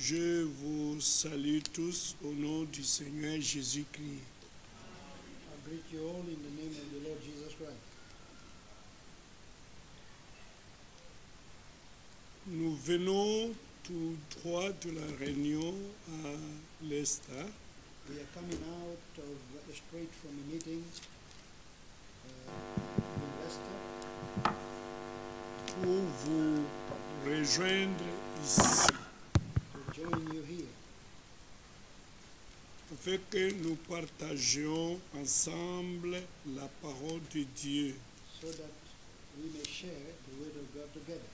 Je vous salue tous au nom du Seigneur Jésus-Christ. I greet you all in the name of the Lord Jesus Christ. Nous venons tout droit de la réunion à l'Esta We are coming out of straight from a meeting in Leicester pour vous rejoindre ici, to join you here, afin que nous partagions ensemble la parole de Dieu. so that we may share the word of God together.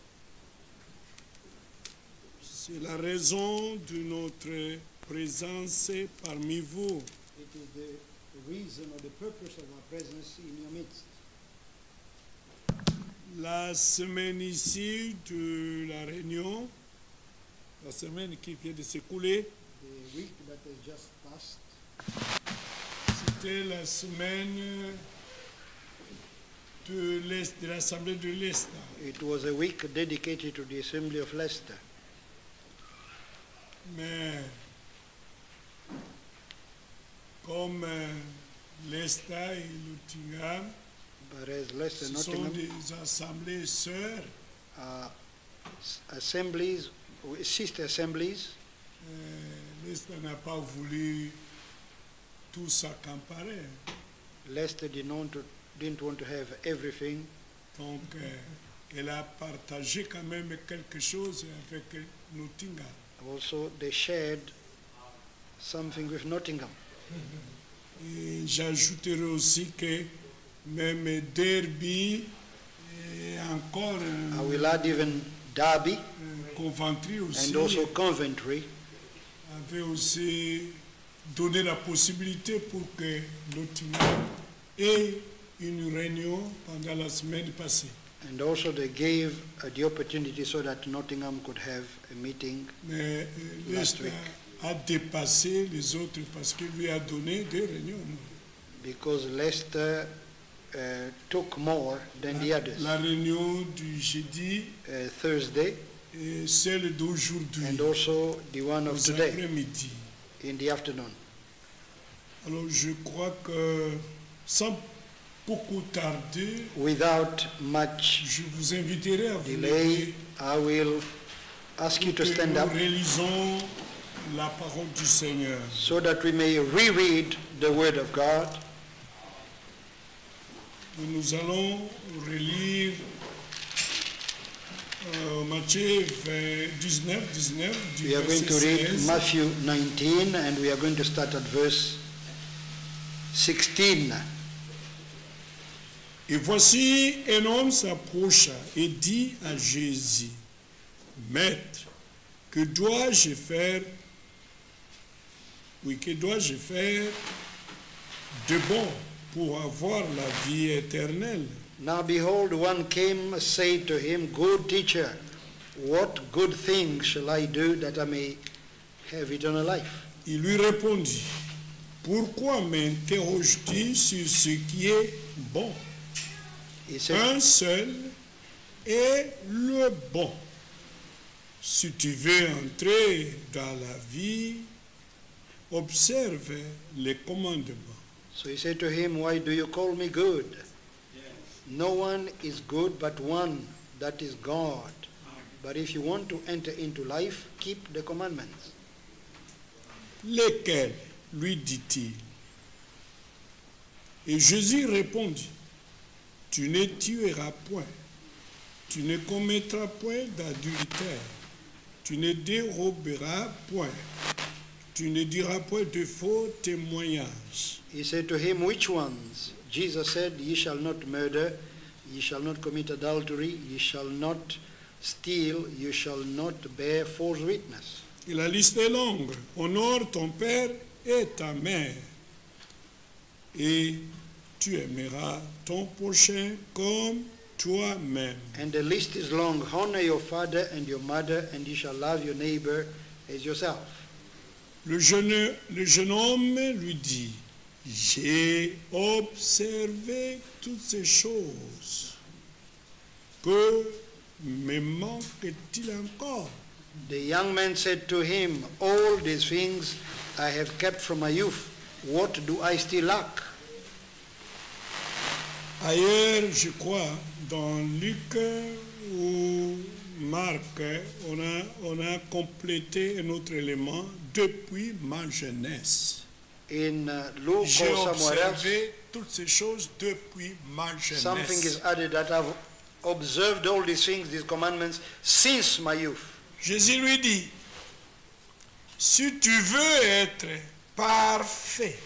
C'est la raison de notre présence parmi vous. It is the reason or the purpose of our presence in your midst. La semaine ici de la réunion, la semaine qui vient de s'écouler, The week that has just passed, c'était la semaine de l'Assemblée de l'Est. it was a week dedicated to the Assembly of Leicester. Mais comme l'Esta et Nottingham, But as Leicester, ce sont Nottingham, des assemblées sœurs, assemblies, sister assemblies, l'Esta n'a pas voulu tout s'accaparer. Leicester didn't want to have everything, Donc, elle a partagé quand même quelque chose avec Nottingham. also they shared something with Nottingham. Et j'ajouterai aussi que même Derby et encore I will add even Derby Coventry aussi and also Coventry avait aussi donné la possibilité pour que Nottingham ait une réunion pendant la semaine passée. and also they gave the opportunity so that Nottingham could have a meeting, Mais Last l'Est week. a dépassé les autres parce qu'il lui a donné des réunions. because Leicester took more than the others. La réunion du jeudi Thursday et celle d'aujourd'hui, and also the one of aux today après-midi. in the afternoon. Alors je crois que sans beaucoup tarder, Without much je vous inviterai à vous delay, lever I will ask you pour to que stand nous up réalisons la parole du Seigneur. so that we may reread the Word of God. Nous allons relire Matthieu 19, du We are going verset to read 16. Matthew 19 and we are going to start at verse 16. Et voici un homme s'approcha et dit à Jésus, Maître, que dois-je faire? Oui, que dois-je faire de bon pour avoir la vie éternelle? Now behold, one came, said to him, Good teacher, what good thing shall I do that I may have eternal life? Il lui répondit, pourquoi m'interroges-tu sur ce qui est bon? He said, Un seul est le bon. Si tu veux entrer dans la vie, observe les commandements. So he said to him, Why do you call me good? No one is good but one, that is God. But if you want to enter into life, keep the commandments. Lesquels, lui dit-il. Et Jésus répondit, tu ne tueras point, tu ne commettras point d'adultère, tu ne déroberas point, tu ne diras point de faux témoignages. He said to him, Which ones? Jesus said, Ye shall not murder, ye shall not commit adultery, ye shall not steal, you shall not bear false witness. Et la liste est longue. Honore ton père et ta mère. Et tu aimeras ton prochain comme toi-même. And the list is long. Honor your father and your mother, and you shall love your neighbor as yourself. Le jeune homme lui dit, j'ai observé toutes ces choses. Que me manque-t-il encore? The young man said to him, all these things I have kept from my youth. What do I still lack? Ailleurs, je crois, dans Luc ou Marc, on a complété un autre élément depuis ma jeunesse. In Luke J'ai or somewhere else, observé toutes ces choses depuis ma something is jeunesse. added that I've observed all these things, these commandments, since my youth. Jésus lui dit, si tu veux être parfait,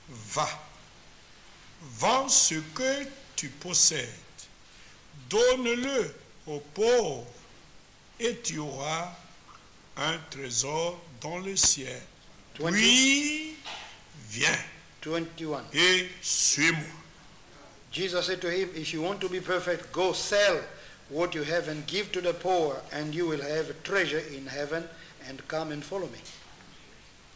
va, vends ce que tu possèdes, donne-le aux pauvres et tu auras un trésor dans le ciel. 20. Puis, viens 21. et suis-moi. Jesus said to him, if you want to be perfect, go sell what you have and give to the poor, and you will have a treasure in heaven, and come and follow me.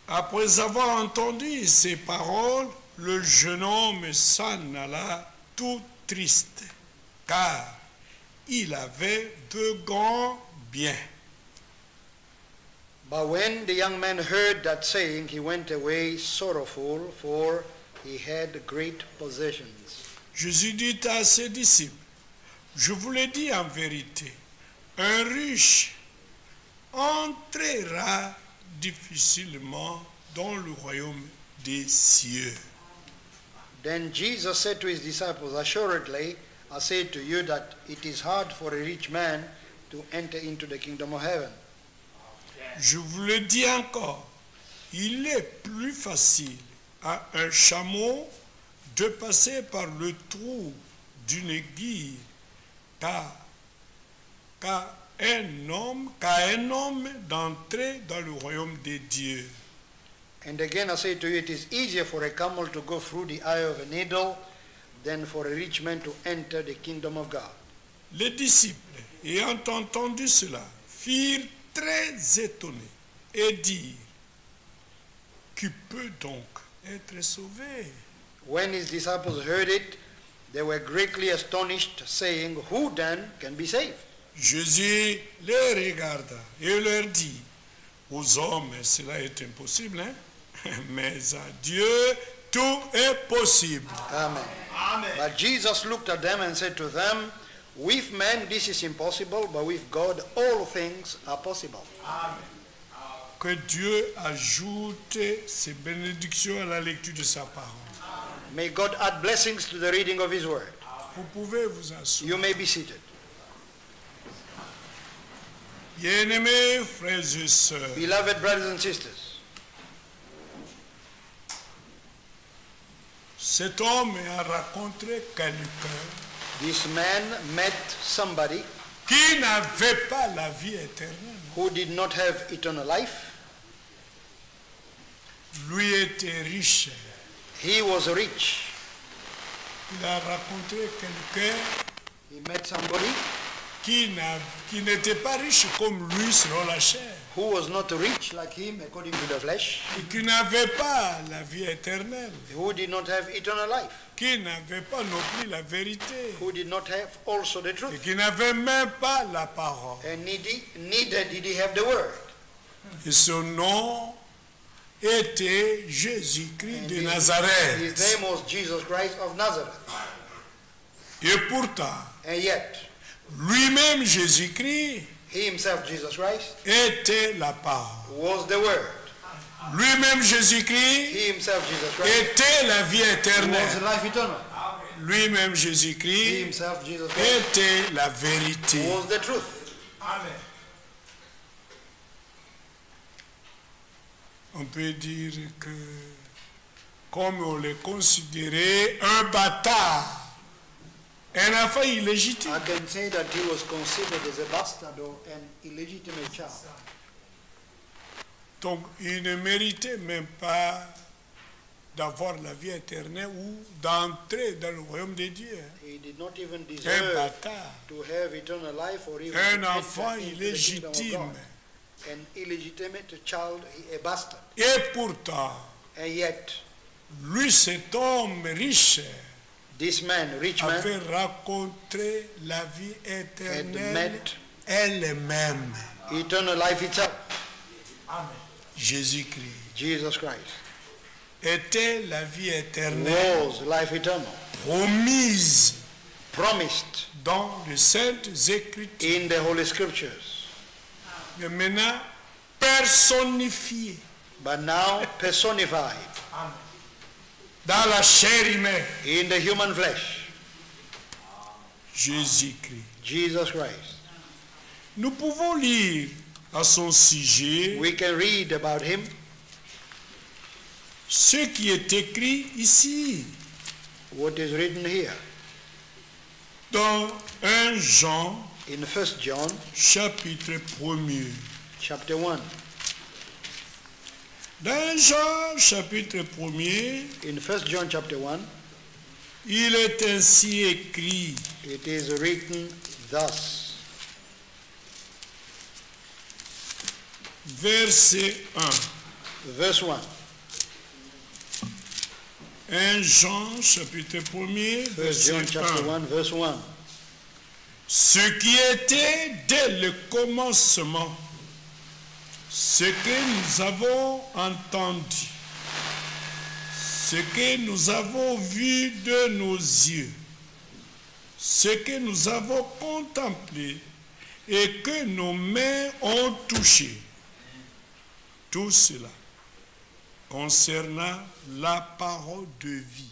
Après avoir entendu ces paroles, le jeune homme s'en alla tout triste, car il avait de grands biens. But when the young man heard that saying, he went away sorrowful, for he had great possessions. Jésus dit à ses disciples, je vous le dis en vérité, un riche entrera difficilement dans le royaume des cieux. Then Jesus said to his disciples, assuredly, I say to you that it is hard for a rich man to enter into the kingdom of heaven. Je vous le dis encore, il est plus facile à un chameau de passer par le trou d'une aiguille qu'à un homme d'entrer dans le royaume des dieux. And again I say to you, it is easier for a camel to go through the eye of a needle than for a rich man to enter the kingdom of God. Les disciples, ayant entendu cela, firent très étonnés et dirent, qui peut donc être sauvé? When his disciples heard it, they were greatly astonished, saying, who then can be saved? Jésus les regarda et leur dit, aux hommes cela est impossible, hein? Mais à Dieu tout est possible. Amen. But Jesus looked at them and said to them, with men this is impossible, but with God all things are possible. Que Dieu ajoute ses bénédictions à la lecture de sa parole. May God add blessings to the reading of his word. Vous pouvez vous asseoir. You may be seated. Bien-aimés frères et sœurs, Beloved brothers and sisters, cet homme a rencontré quelqu'un this man met somebody qui n'avait pas la vie éternelle. who did not have eternal life. Lui était riche. He was rich. Il a rencontré quelqu'un He met somebody qui n'était pas riche comme lui selon la chair who was not rich like him according to the flesh, et qui n'avait pas la vie éternelle, who did not have eternal life, qui n'avait pas non plus la vérité who did not have also the et truth, qui n'avait même pas la parole. and neither did he have the word. Et son nom était Jésus-Christ And de his Nazareth. name was Jesus Christ of Nazareth. Et pourtant, And yet, lui-même Jésus-Christ he himself, Jesus Christ, était la parole. was the word. Lui-même Jésus-Christ He himself, Jesus Christ, était la vie was éternelle. life eternal. Lui-même He Jésus-Christ himself, Jesus Christ, était la vérité. was the truth. On peut dire que comme on le considérait un bâtard, un enfant illégitime. I can say that he was considered as a bastard or an illegitimate child. Donc il ne méritait même pas d'avoir la vie éternelle ou d'entrer dans le royaume de Dieu. He did not even Un deserve bâtard, to have eternal life or even un to enter enfant into the kingdom of illégitime. God. An illegitimate child, a bastard. Et pourtant, And yet, lui, cet homme riche, this man, rich man, avait rencontré la vie had éternelle met elle-même. Eternal life itself. Jésus-Christ Jesus Christ était la vie éternelle was life eternal, promise promised dans les Saintes Écritures. in the Holy Scriptures, Mais maintenant, personnifiée but now personified dans la chair humaine. in the human flesh. Jésus-Christ. Jesus Christ. Nous pouvons lire à son sujet We can read about him ce qui est écrit ici what is written here dans 1 Jean in 1 John chapitre 1er. chapter 1. Dans Jean chapitre 1er, In 1 John chapter 1, il est ainsi écrit, it is written thus. verset 1. Verse 1. 1 Jean chapitre 1er, 1 John verset chapter 1. 1, verse 1. Ce qui était dès le commencement, ce que nous avons entendu, ce que nous avons vu de nos yeux, ce que nous avons contemplé et que nos mains ont touché, tout cela concernant la parole de vie.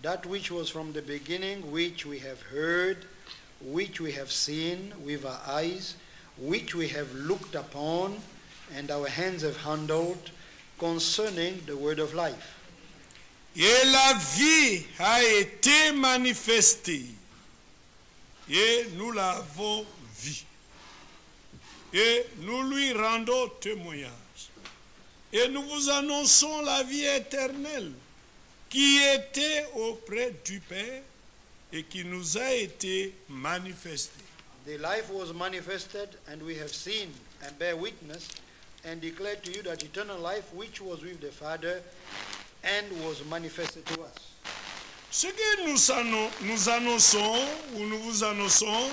That which was from the beginning, which we have heard, which we have seen with our eyes, which we have looked upon, and our hands have handled, concerning the word of life. Et la vie a été manifestée, et nous l'avons vue, et nous lui rendons témoignage. Et nous vous annonçons la vie éternelle qui était auprès du Père et qui nous a été manifestée. The life was manifested, and we have seen and bear witness, and declare to you that eternal life which was with the Father and was manifested to us. Ce que nous annonçons, ou nous vous annonçons,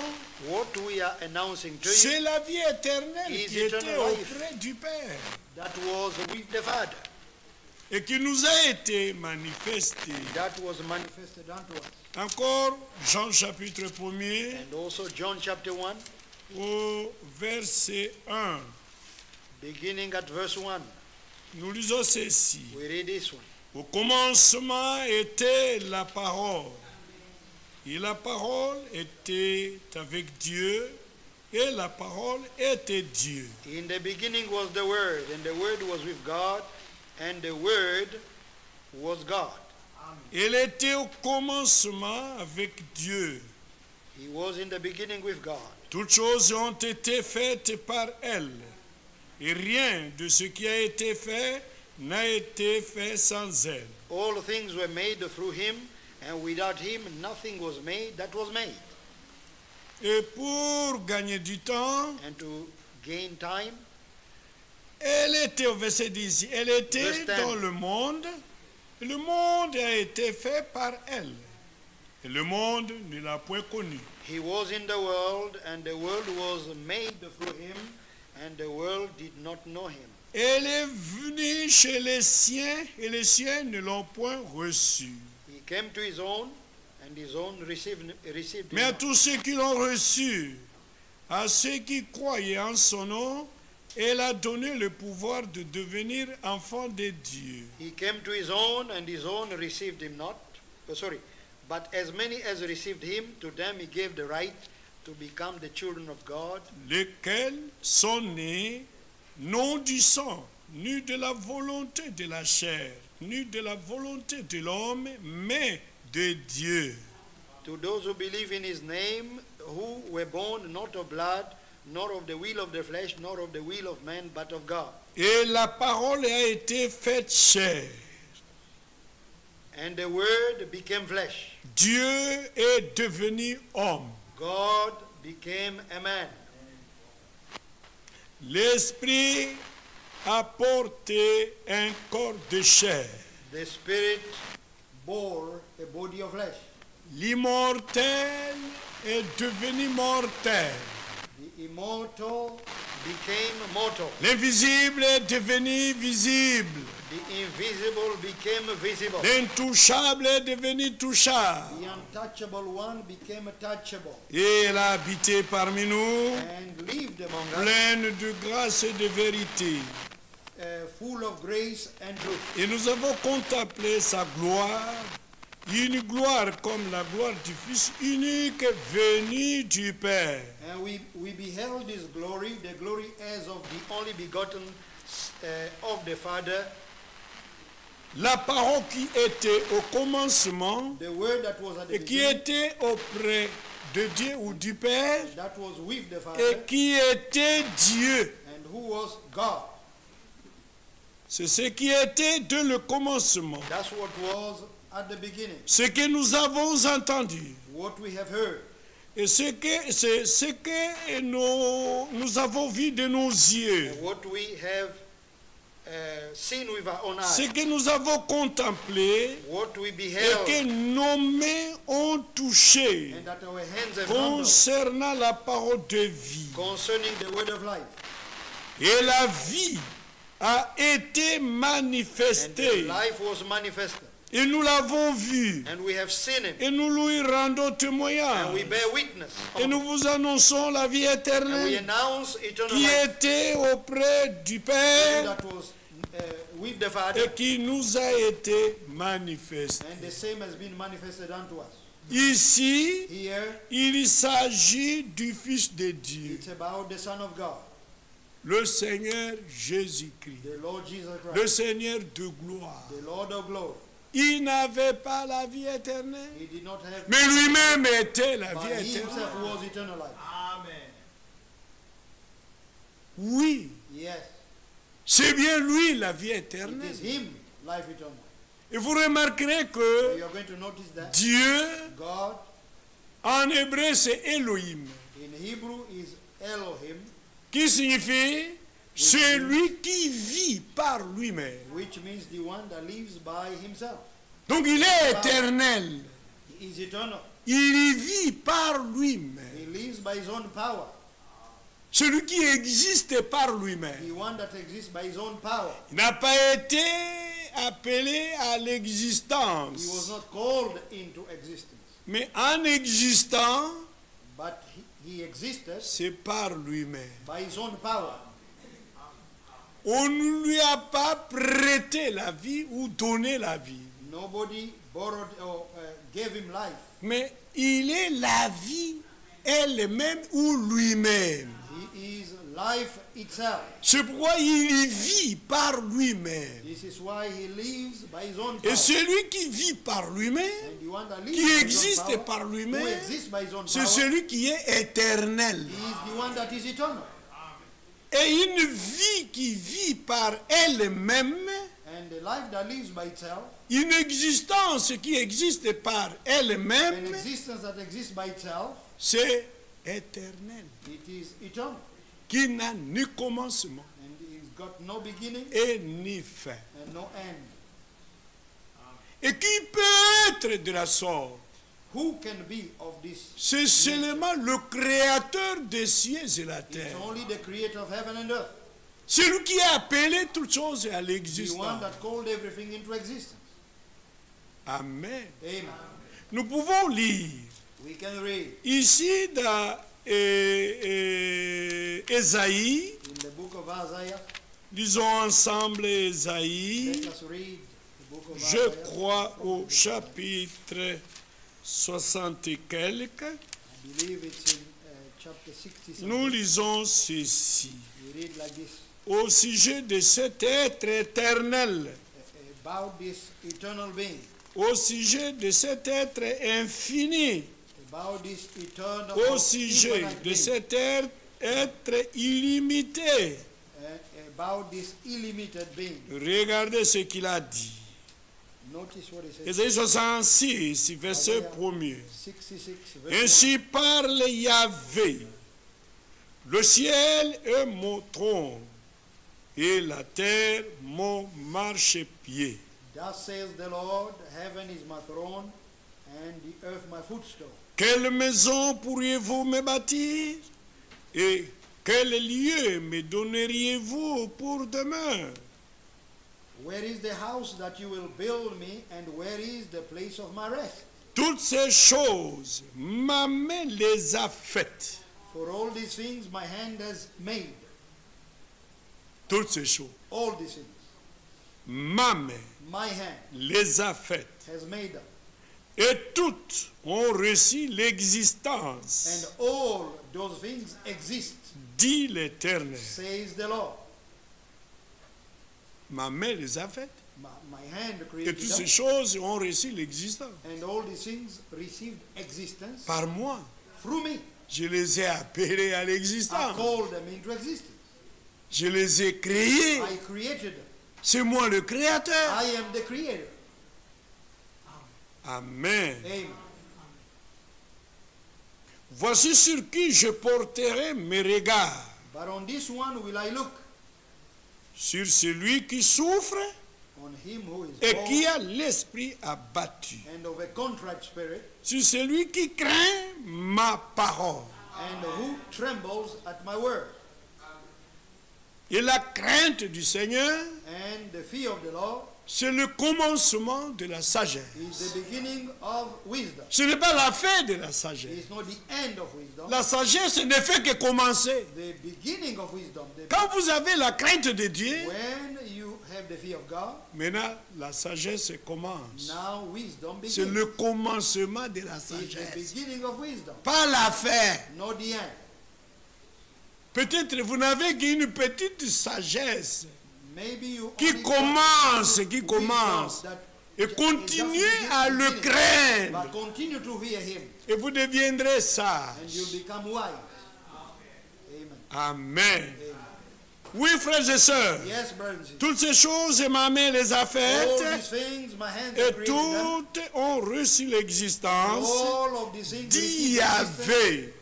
What we are announcing to you, c'est la vie éternelle Is qui était eternal life. auprès du Père that was with the Father, et qui nous a été manifestée. that was manifested unto us. Encore, Jean chapitre 1er, And also John chapter 1, au verset 1. beginning at verse 1, Nous lisons ceci. we read this one. Au commencement était la parole. Et la parole était avec Dieu. Et la parole était Dieu. In the beginning was the Word, and the Word was with God, and the Word was God. Elle était au commencement avec Dieu. He was in the beginning with God. Toutes choses ont été faites par elle. Et rien de ce qui a été fait n'a été fait sans elle. All things were made through him, and without him nothing was made that was made. Et pour gagner du temps, And to gain time, elle était, au verset 10, elle était Verse 10. dans le monde a été fait par elle. Et le monde ne l'a point connu. he was in the world, and the world was made through him, and the world did not know him. Elle est venue chez les siens, et les siens ne l'ont point reçue. He came to his own, and his own received Mais à him. tous ceux qui l'ont reçu, à ceux qui croyaient en son nom, elle a donné le pouvoir de devenir enfants de Dieu. He came to his own, and his own received him not. But as many as received him, to them he gave the right to become the children of God, Lesquels sont nés non du sang, ni de la volonté de la chair, ni de la volonté de l'homme, mais de Dieu. to those who believe in his name, who were born not of blood, nor of the will of the flesh, nor of the will of man, but of God. Et la parole a été faite chair. And the word became flesh. Dieu est devenu homme. God became a man. L'Esprit a porté un corps de chair. The Spirit bore a body of flesh. L'immortel est devenu mortel. The immortal became mortal. L'invisible est devenu visible. The invisible became visible. L'intouchable est devenu touchable. The untouchable one became touchable. Et elle a habité parmi nous, And lived among us, pleine de grâce et de vérité. full of grace and truth. Et nous avons contemplé sa gloire, une gloire comme la gloire du Fils unique venu du Père. And we beheld his glory, the glory as of the only begotten of the Father, La parole qui était au commencement the word that was at the et qui beginning, était auprès de Dieu ou du Père that was with the et Father, qui était Dieu. and who was God. C'est ce qui était de le commencement. That's what was at the beginning, Ce que nous avons entendu. what we have heard, Et c'est ce que nous avons vu de nos yeux. and what we have seen with our own Ce eyes, que nous avons contemplé what we et beheld, que nos mains ont touché and that our hands have handled concernant la parole de vie. concerning the word of life. Et la vie a été And manifestée. life was manifested, Et nous l'avons vu. and we have seen him, Et nous lui rendons and we témoignage. bear witness. Et nous vous annonçons la vie And we éternelle announce eternal qui life était auprès du Père that was with the Father, et qui nous a été manifestée. and the same has been manifested unto us. Ici, Here, il s'agit du Fils de Dieu, it's about the Son of God, le Seigneur Jésus-Christ, the Lord Jesus le Christ, Seigneur de gloire. the Lord of glory. Il n'avait pas la vie éternelle, He did not have, mais lui-même était la but vie he éternelle. himself was eternal life. Oui, Yes, c'est bien lui la vie it éternelle. is him, life eternal. Et vous remarquerez que You are going to notice that Dieu, God en hébreu, c'est Elohim, in Hebrew is Elohim, qui signifie celui qui vit par lui-même. which means the one that lives by himself. Donc il est éternel. He is eternal. Il y vit par lui-même. He lives by his own power. Celui qui existe par The lui-même. one that exists by his own power. Il n'a pas été appelé à He was l'existence. not called into existence, Mais en existant, but he existed c'est par lui-même. by his own power. On ne lui a pas prêté la vie ou donné la vie. Nobody borrowed or gave him life. Mais il est la vie elle-même ou lui-même. He is life itself. C'est pourquoi il y vit par lui-même. This is why he lives by his own power. Et celui qui vit par lui-même, And the one that lives qui by his existe own power, par who lui-même, exists by his own c'est power, celui qui est éternel. he is the one that is eternal. Et une vie qui vit par elle-même, And the life that lives by itself, une existence qui existe par an elle-même, existence that exists by itself, c'est éternel, it is eternal. qui n'a ni commencement And it's got no beginning et ni fin. and no end. Et qui peut être de la sorte? Who can be of this? C'est seulement le créateur des cieux et la It's terre. only the creator of heaven and earth, Celui qui a appelé toutes choses à the one l'existence. that called everything into existence. Amen. Amen. Nous pouvons lire We can read ici dans Ésaïe, in the book of Isaiah. lisons ensemble Ésaïe, Let us read the book of je Isaiah. crois au chapitre 60 et quelques. I believe it's in chapter 60. Nous lisons ceci. We read like this. Au sujet de cet être éternel, About this eternal being, au sujet de cet être infini, about this eternal au or sujet infinite de being, cet être illimité. about this illimited being. Regardez ce qu'il a dit. Notice what he says. Ésaïe 66, verset 1er. 66, verse Ainsi parle Yahvé. Le ciel est mon trône et la terre mon marchepied. 1. Thus says the Lord, heaven is my throne, and the earth my footstool. Quelle maison pourriez-vous me bâtir? Et quel lieu me donneriez-vous pour demain? Where is the house that you will build me, and where is the place of my rest? Toutes ces choses, ma main les a faites. For all these things my hand has made. Toutes ces choses, All these things ma main my hand les a faites. has made them. Et toutes ont reçu And l'existence, all those things exist, dit l'Éternel. says the Lord. Ma main les a faites. My hand Et created toutes ces them, choses ont reçu l'existence. and all these things received existence Par moi, through me. je les ai appelés à I l'existence. called them into existence. Je les ai créés. I created them. C'est moi le créateur. I am the creator. Amen. Amen. Voici sur qui je porterai mes regards. But on this one will I look, Sur celui qui souffre on him who is et qui bold a l'esprit abattu. and of a contrite spirit, Sur celui qui craint ma parole. and who trembles at my word. Et la crainte du Seigneur, And the fear of the Lord c'est le commencement de la sagesse. is the beginning of wisdom. Ce n'est pas la fin de la sagesse. It's not the end of wisdom. La sagesse ne fait que commencer. The beginning of wisdom. Quand vous avez la crainte de Dieu, When you have the fear of God, maintenant la sagesse commence. now wisdom C'est begins. le commencement de la It's the sagesse. beginning of wisdom, Pas la fin. not the end. Peut-être vous n'avez qu'une petite sagesse Maybe you qui only commence, have qui wisdom commence. that Et is just continuez the à le beginning. craindre. But continue to fear him, Et vous deviendrez and sage. you'll become wise. Amen. Amen. Oui, frères et sœurs. Yes, brothers and sisters. Toutes ces choses, ma main les a All faites. these things, my hands Et have created them. toutes ont reçu l'existence All of these things received existence d'Yahvé.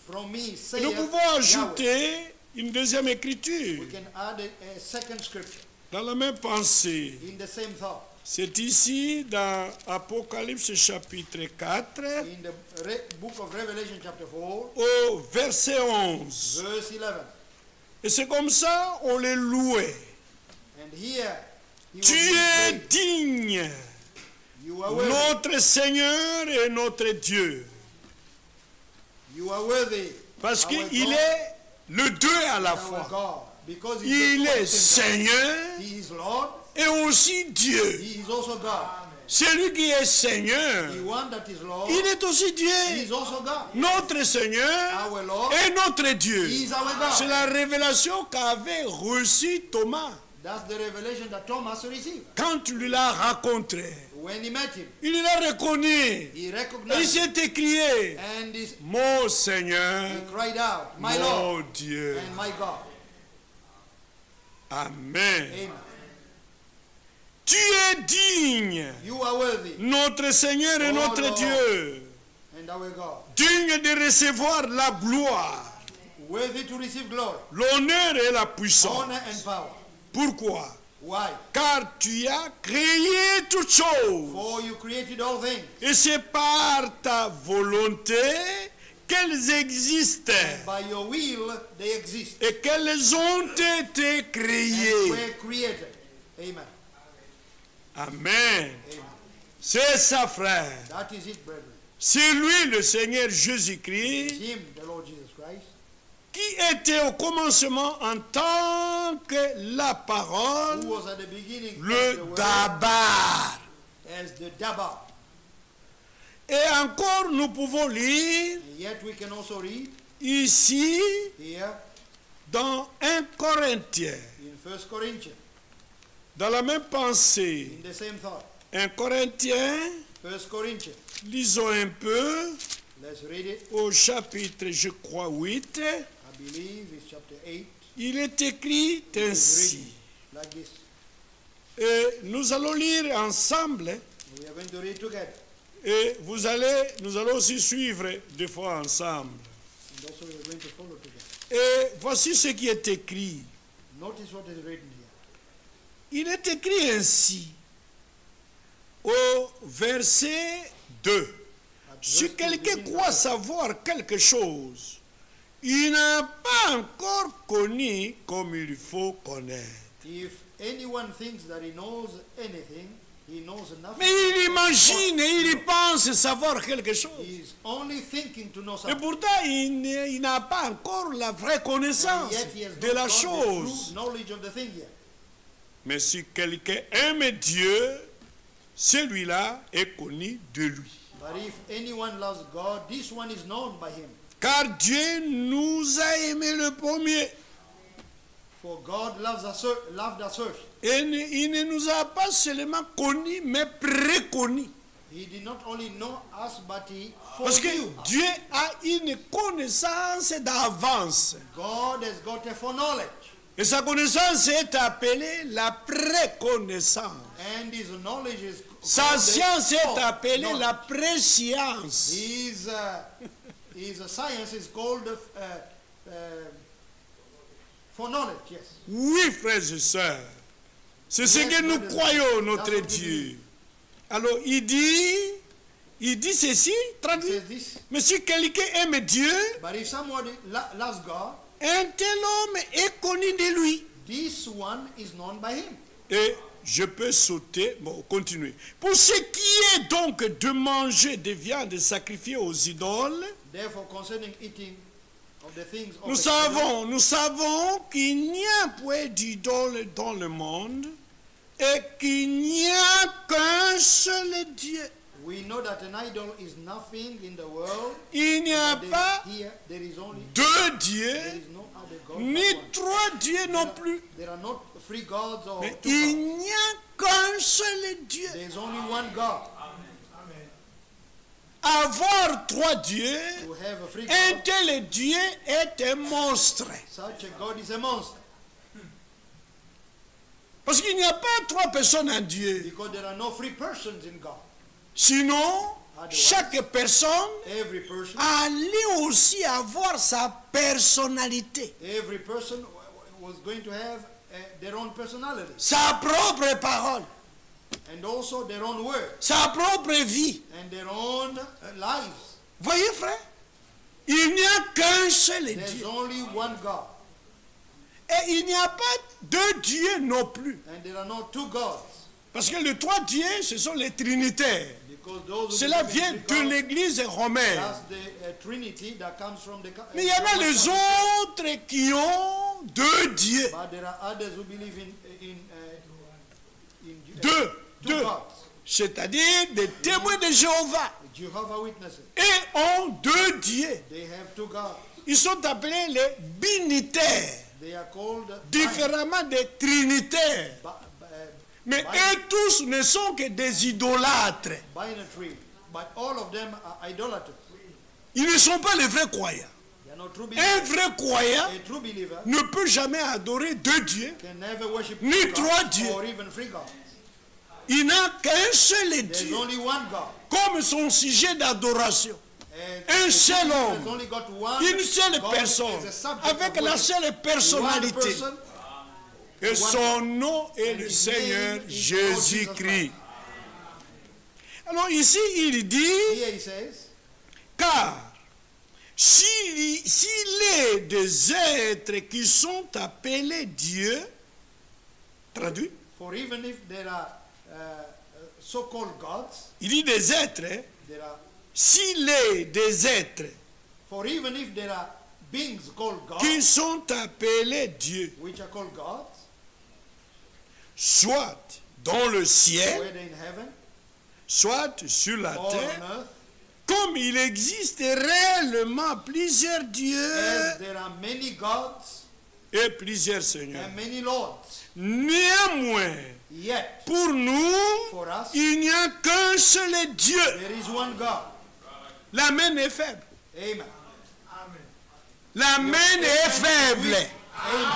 from me, Nous saith pouvons Yahweh. ajouter une deuxième écriture We can add a second scripture dans la même pensée. in the same thought. C'est ici dans Apocalypse chapitre 4 In the book of Revelation chapter 4, au verset 11. verse 11. Et c'est comme ça on les louait. And here, he was Tu es praised. digne, You are worthy. notre Seigneur et notre Dieu. You are worthy. Parce our qu'il God est le deux à la and our fois. God. Because he's Il the two at est the same time. Seigneur He is Lord. et aussi Dieu. He is also God. Celui qui est Seigneur, The one that is Lord. il est aussi He Dieu. is also God. Notre Seigneur Our Lord. et notre Dieu. He is our God. C'est la révélation qu'avait reçue Thomas That's the revelation that Thomas received quand tu lui l'as rencontré. when he met him. Il l'a reconnu. He Et il recognized s'est écrié, and he mon Seigneur, cried out, "My Lord mon Dieu. and my God." Amen. Amen. Tu es digne, You are worthy, notre Seigneur et Oh, notre Lord. Dieu, and our God, digne de recevoir la gloire, worthy to receive glory, l'honneur et la puissance. honor, and power. Pourquoi? Why? Car tu as créé toutes choses. For you created all things, Et c'est par ta volonté qu'elles existent by your will they exist et qu'elles ont été and créées. were created. Amen. Amen. Amen. C'est ça, frère. That is it, brethren. C'est lui, le Seigneur Jésus-Christ, Him, the Lord Jesus Christ, qui était au commencement en tant que la parole, who was at the beginning as le the Word, Dabar. as the Dabar. Et encore, nous pouvons lire And yet we can also read ici here dans 1 Corinthiens, in 1 Corinthians, dans la même pensée, in the same thought. 1 Corinthiens, 1 Corinthians, lisons un peu let's read it. au chapitre, je crois, 8. I believe it's chapter 8. Il est écrit It is ainsi. written like this. Et nous allons lire ensemble We are going to read together. et nous allons aussi suivre deux fois ensemble. And also we are going to follow together. Et voici ce qui est écrit. Notice what is written here. Il est écrit ainsi au verset 2. At Si verse 2 quelqu'un begins croit like this. savoir quelque chose, il n'a pas encore connu comme il faut connaître. If anyone thinks that he knows anything, he knows nothing. Mais il imagine et il pense savoir quelque chose. He is only thinking to know Et something. pourtant, il n'a pas encore la vraie And connaissance yet he has de not la got the chose. true knowledge of the thing yet. Mais si quelqu'un aime Dieu, celui-là est connu de lui. But if anyone loves God, this one is known by him. Car Dieu nous a aimés le premier. For God loved us first. Et il ne nous a pas seulement connus, mais préconnus. He did not only know us, but he Parce que foreknew us. Dieu a une connaissance d'avance. God has got a foreknowledge. Et sa connaissance est appelée la préconnaissance. And his knowledge is Sa called the science est appelée foreknowledge. la préscience. His science is called foreknowledge, yes. Oui, frères et sœurs, c'est ce que nous croyons, notre Dieu. Alors, il dit ceci, traduit. Says this, Mais si quelqu'un aime Dieu, but if someone loves God, un tel homme est connu de lui. this one is known by him. Et je peux sauter, bon, continuer. Pour ce qui est donc de manger des viandes sacrifiées aux idoles, Therefore, concerning eating of the things of nous savons qu'il n'y a point d'idole dans le monde et qu'il n'y a qu'un seul Dieu. we know that an idol is nothing in the world. Il n'y a But pas here there is only deux dieux, there is no other God. ni but one. trois dieux non plus. There are not three gods or Mais two il gods. n'y a qu'un seul Dieu. There is only one God. Avoir trois dieux, To have a free un God, tel Dieu est un monstre. such a God is a monster. Parce qu'il n'y a pas trois personnes en Dieu. Because there are no free persons in God. Sinon, chaque personne Every person, allait aussi avoir sa personnalité, every person was going to have their own personality sa propre parole, and also their own word sa propre vie. and their own lives. Voyez, frère, il n'y a qu'un seul There's Dieu. only one God, Et il n'y a pas deux dieux non plus. and there are no two gods. Parce que les trois dieux, ce sont les trinitaires. Because those who Cela believe in vient three de gods, l'église romaine. that's the Trinity that comes from the. Mais il y en a les autres qui ont deux dieux. But there are others who believe in Deux. two gods. C'est-à-dire des témoins de Jéhovah. Jehovah Witnesses. Et ont deux dieux. They have two gods. Ils sont appelés les binitaires, They are called différemment des trinitaires. Mais eux tous ne sont que des idolâtres. binary, but all of them are idolaters. Ils ne sont pas les vrais croyants. They are not true Un believers. vrai croyant A true believer ne peut jamais adorer deux dieux. can never worship Ni two trois gods dieux. or even three gods. Il n'a qu'un seul There's Dieu only one God. comme son sujet d'adoration. And Un the seul Trinity homme, has only got one une seule God personne, as a subject avec of la worship. seule One personnalité. person, Et son nom est and le his Seigneur name is Lord Jesus Jésus-Christ. Alors ici, il dit, here he says, car s'il est des êtres qui sont appelés Dieu, traduit, for even if there are so-called gods, il dit des êtres, hein, there are, s'il est des êtres for even if there are beings called gods, qui sont appelés Dieu, which are called gods, soit dans le ciel, whether in heaven soit sur la or terre, on earth, comme il existe réellement plusieurs dieux as there are many gods et plusieurs seigneurs. and many lords. Néanmoins, Yet, pour nous, for us, il n'y a qu'un seul Dieu. there is one God. La main est faible. Amen. La main est faible. Amen.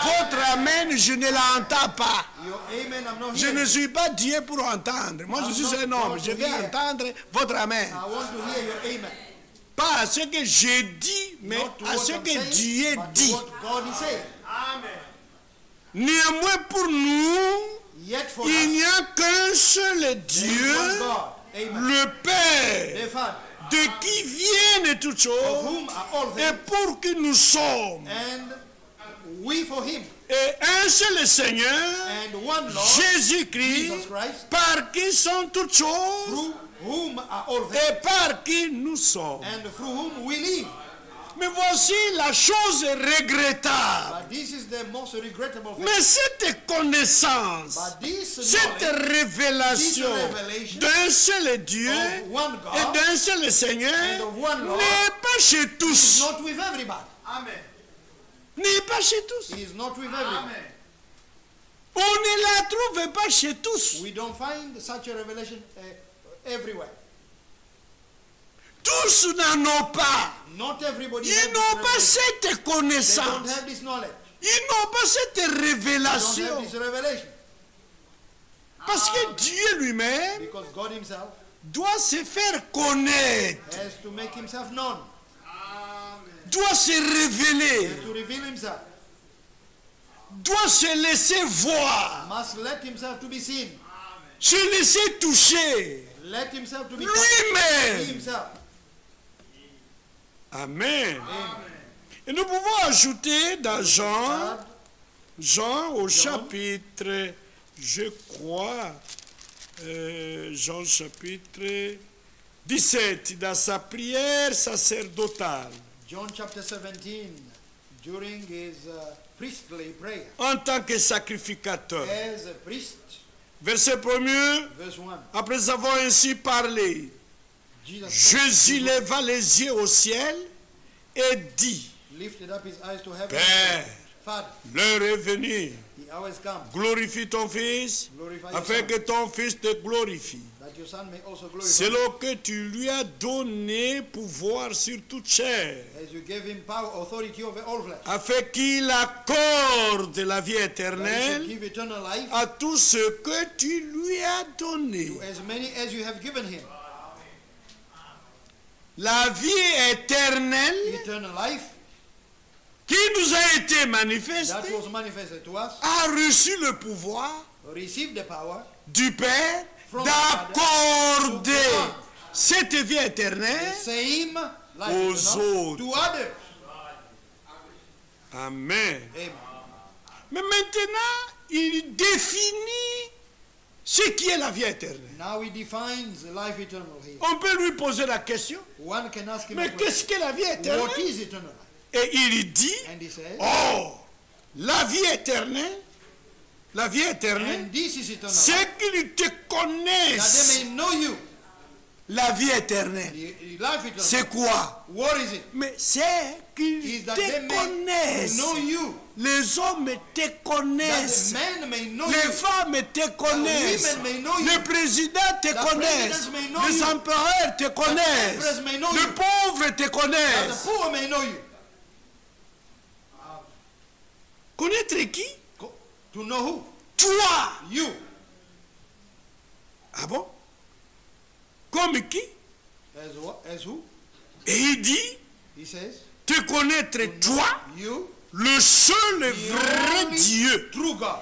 Votre amen, je ne l'entends pas. Your amen, I'm not Je hearing. ne suis pas Dieu pour entendre. Moi, je suis un homme. Je vais entendre votre amen. I want to hear your amen. Pas à ce que je dis, mais Not to à what ce I'm que saying, Dieu but to dit. what God is saying. Néanmoins, pour nous, Yet for il us, n'y a qu'un seul there is one Dieu, God. Amen. le Père, The Father, de qui viennent toutes of choses, whom are all et things, pour qui nous sommes. and we for him, Et un seul Seigneur, and one Lord, Jésus-Christ, Jesus Christ, par qui sont toutes choses, through whom are all things, et par qui nous sommes. and through whom we live. Mais voici la chose regrettable. But this is the most regrettable thing. Mais cette connaissance, But this cette knowledge révélation d'un seul Dieu of one et God d'un seul Seigneur and of one Lord n'est pas chez is tous. not with everybody. N'est pas chez tous. He is not with everybody. On ne la trouve pas chez tous. We don't find such a revelation everywhere. Tous n'en ont pas. Not everybody Ils has n'ont pas this revelation. cette They don't connaissance. have this knowledge. Ils n'ont pas cette They don't have révélation. this revelation. Parce que Dieu lui-même Because God himself doit se faire connaître, has to make himself known, doit se révéler, has to reveal himself, doit se laisser voir, must let himself to be seen, se laisser toucher let himself to be touched, lui-même. himself. Amen. Amen. Et nous pouvons ajouter dans Jean, God, Jean au chapitre, je crois, Jean chapitre 17, dans sa prière sacerdotale, John chapter 17, during his priestly prayer, en tant que sacrificateur. as a priest, Verset 1er, verse 1, après avoir ainsi parlé, Jésus leva les yeux au ciel et dit, lifted up his eyes to heaven, Père, Father, l'heure est venue, the hour has come, glorifie ton Fils, glorify your afin Son, que ton Fils te glorifie. that your Son may also glorify, Selon que tu lui as donné pouvoir sur toute chair, as you gave him power, authority over all flesh, afin qu'il accorde la vie that he should éternelle give eternal life à tout ce que tu lui as donné. to as many as you have given him. La vie éternelle Eternal life qui nous a été that manifestée was manifested to us, a reçu le pouvoir received the power du Père From d'accorder God. cette vie the éternelle same life aux eternal autres. to others. Amen. Amen. Mais maintenant, il définit ce qui est la vie éternelle. Now he defines life eternal here. On peut lui poser la question, One can ask him, mais a qu'est-ce question. que la vie éternelle? What is eternal life? Et il dit, And he says, oh, la vie éternelle, and this is eternal c'est life, qu'ils te that connaissent. they may know you. La vie éternelle, The life eternal. c'est quoi? What is it? Mais c'est qu'ils Is that they te may connaissent. know you. Les hommes te That connaissent. the men may know Les you. femmes te connaissent. women may know you. Les présidents te The connaissent. presidents may know Les you. empereurs te emperors connaissent. may know Les you. pauvres te That the connaissent. poor may know you. Connaître qui? To know who? Toi. You. Ah bon? Comme qui? As what? As who? Et il dit, He says, te connaître toi, you, le seul et the vrai only Dieu, true God,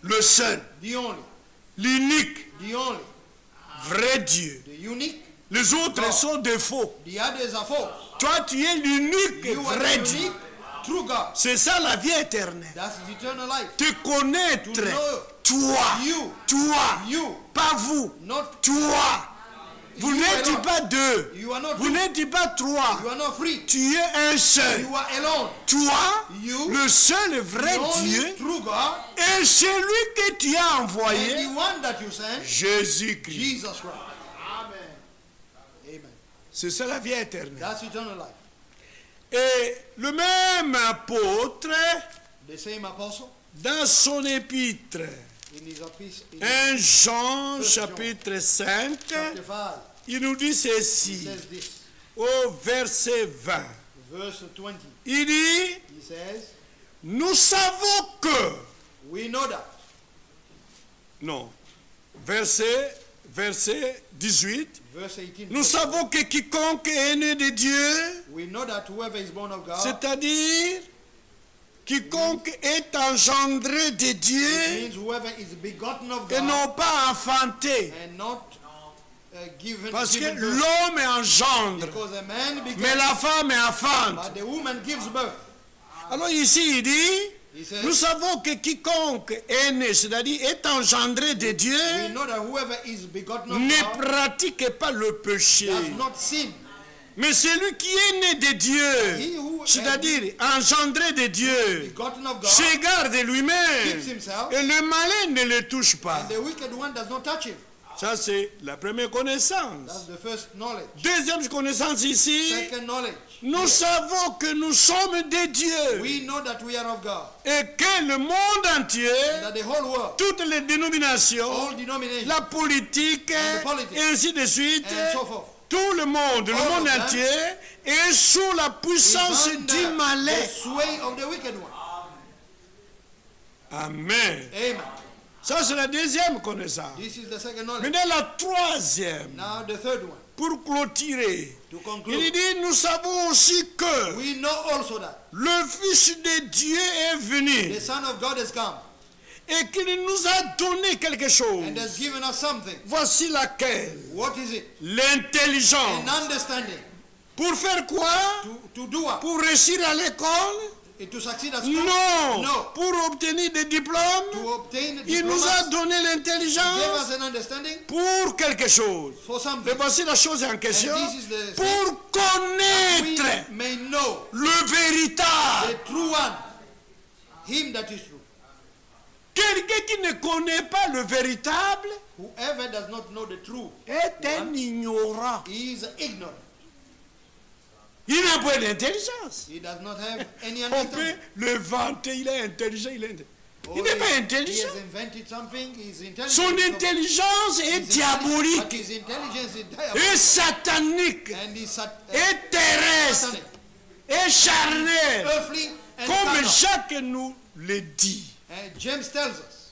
le seul, the only, l'unique, the only, vrai Dieu. the unique. Les autres God. sont des faux. The others are false. Toi, tu es l'unique et You are vrai the Dieu. unique, true God. C'est ça la vie éternelle. That's eternal life. Te connaître, To know toi, you, toi, you, pas vous, not toi. Vous you n'êtes alone. pas deux, You are not vous two. n'êtes pas trois, You are not free. tu es un seul. You are alone. Toi, You, le seul et vrai the only Dieu, true God, et celui que tu as and envoyé, the one that you sent, Jésus-Christ. Jesus Christ. Amen. Amen. C'est ça la vie éternelle. That's eternal life. Et le même apôtre, The same apostle dans son épître, in his epistle, 1 Jean, First John, chapitre 5, chapter 5, il nous dit he ceci, says this, au verset 20. verse 20. Il dit, He says, nous savons que, we know that. non, verset 18, Verse 18. nous savons que quiconque est né de Dieu, We know that whoever is born of God, c'est-à-dire quiconque est engendré de it Dieu means whoever is begotten of et God non pas enfanté, and not given Parce que birth. l'homme engendre, Because a man mais begins, la femme enfante. but the woman gives birth. Alors ici, il dit, He says, nous savons que quiconque est né, c'est-à-dire est engendré de Dieu, we know that whoever is begotten of ne God pratique pas le péché. does not sin. Mais celui qui est né de He Dieu, who c'est-à-dire engendré de Dieu, begotten of God s'égare de keeps lui-même. himself, Et le malin ne le touche pas. and the wicked one does not touch him. Ça, c'est la première connaissance. That's the first knowledge. Deuxième connaissance ici, Second knowledge. nous savons que nous sommes de Dieu. We know that we are of God. Et que le monde entier, And that the whole world, toutes les dénominations, all denominations, la politique, And the politics. et ainsi de suite, and so forth, tout le monde of them entier est sous la is puissance under du malin. the sway of the wicked one. Amen. Amen. Ça, c'est la deuxième connaissance. This is the second knowledge. Maintenant, la troisième, Now the third one. pour clôturer, To il conclude, dit, nous savons aussi que we know also that le Fils de Dieu est venu the Son of God has come et qu'il nous a donné quelque chose. and has given us something. Voici laquelle. What is it? L'intelligence. An understanding. Pour faire quoi? To do what? Pour réussir à l'école? To succeed at school? Non. No. Pour obtenir des diplômes? To obtain Il nous a diplomas, donné he gave l'intelligence us an understanding pour quelque chose. for something. Mais voici la chose en question. And this is the Pour we connaître may know le véritable. the true one, him that is true. Quelqu'un qui ne connaît pas le véritable Whoever does not know the true est un ignorant. is ignorant. Il n'a pas d'intelligence. He does not have any On peut understanding. le vanter, il est intelligent, il est intelligent. Oh, Il n'est pas he intelligent. has invented something, he's intelligent. Son intelligence est But diabolique, his intelligence is et diabolical. satanique, And he's et terrestre, satanic, et charnel, earthly and comme carnal. Jacques nous le dit. And James tells us,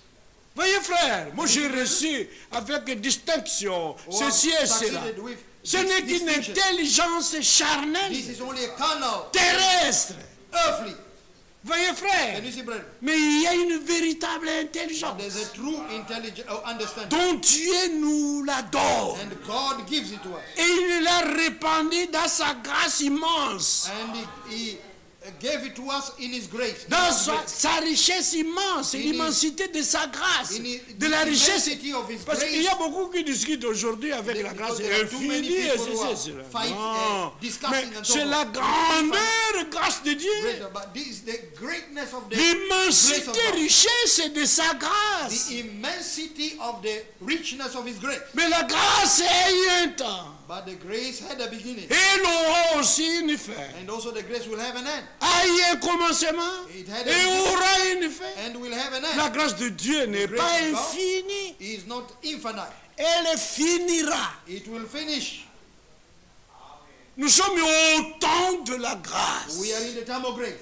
Voyez frère, moi j'ai reçu avec distinction who ceci have et cela. succeeded with Ce n'est qu'une distinction. intelligence charnelle, This is only a carnal, terrestre. earthly. Voyez frère, Can you see, brother? mais il y a une véritable intelligence There's a true intelligence, understanding. dont Dieu nous la donne. And God gives it to us. Et il l'a répandu dans sa grâce immense, And he gave it to us in his grace. dans sa richesse immense, In l'immensité de sa grâce, in de la the richesse. immensity of his Parce grace. qu'il y a beaucoup qui discutent aujourd'hui avec la grâce Because there are too many infinie et people who are ceci, cela. fight, Non, discussing mais and so c'est forth. la grandeur grâce de Dieu, Greater, but this is the greatness of the l'immensité, grace of God. richesse de sa grâce. The immensity of the richness of his grace. Mais la grâce a eu un temps, But the grace had a beginning. et elle aura aussi une fin. And also the grace will have an end. A eu un commencement, It had a et beginning aura une fin. and will have an La end. grâce de Dieu n'est grace pas of God infinie, It is not infinite. elle finira. It will finish. Nous sommes au temps de la grâce. We are in the time of grace.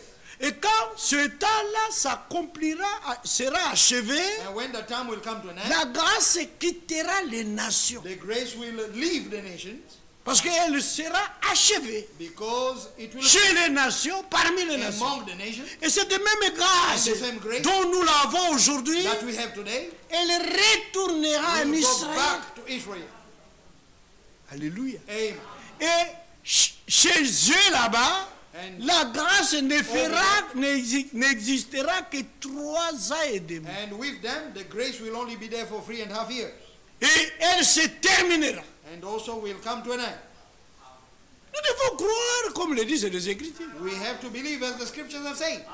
Et quand ce temps-là s'accomplira, sera achevé, And when the time will come to an end, la grâce quittera les nations. the grace will leave the nations Parce qu'elle sera achevée because it will chez les nations, parmi les nations. among the nations Et cette même grâce And the same grace dont nous l'avons aujourd'hui, that we have today elle retournera en will go Israël. back to Israel. Alléluia. Amen. Et chez eux là-bas, And, la grâce n'existera que 3 ans et demi. and with them, the grace will only be there for 3.5 years. Et elle se terminera. And also will come to an end. Nous devons croire comme le disent les Écritures. We have to believe as the scriptures have said.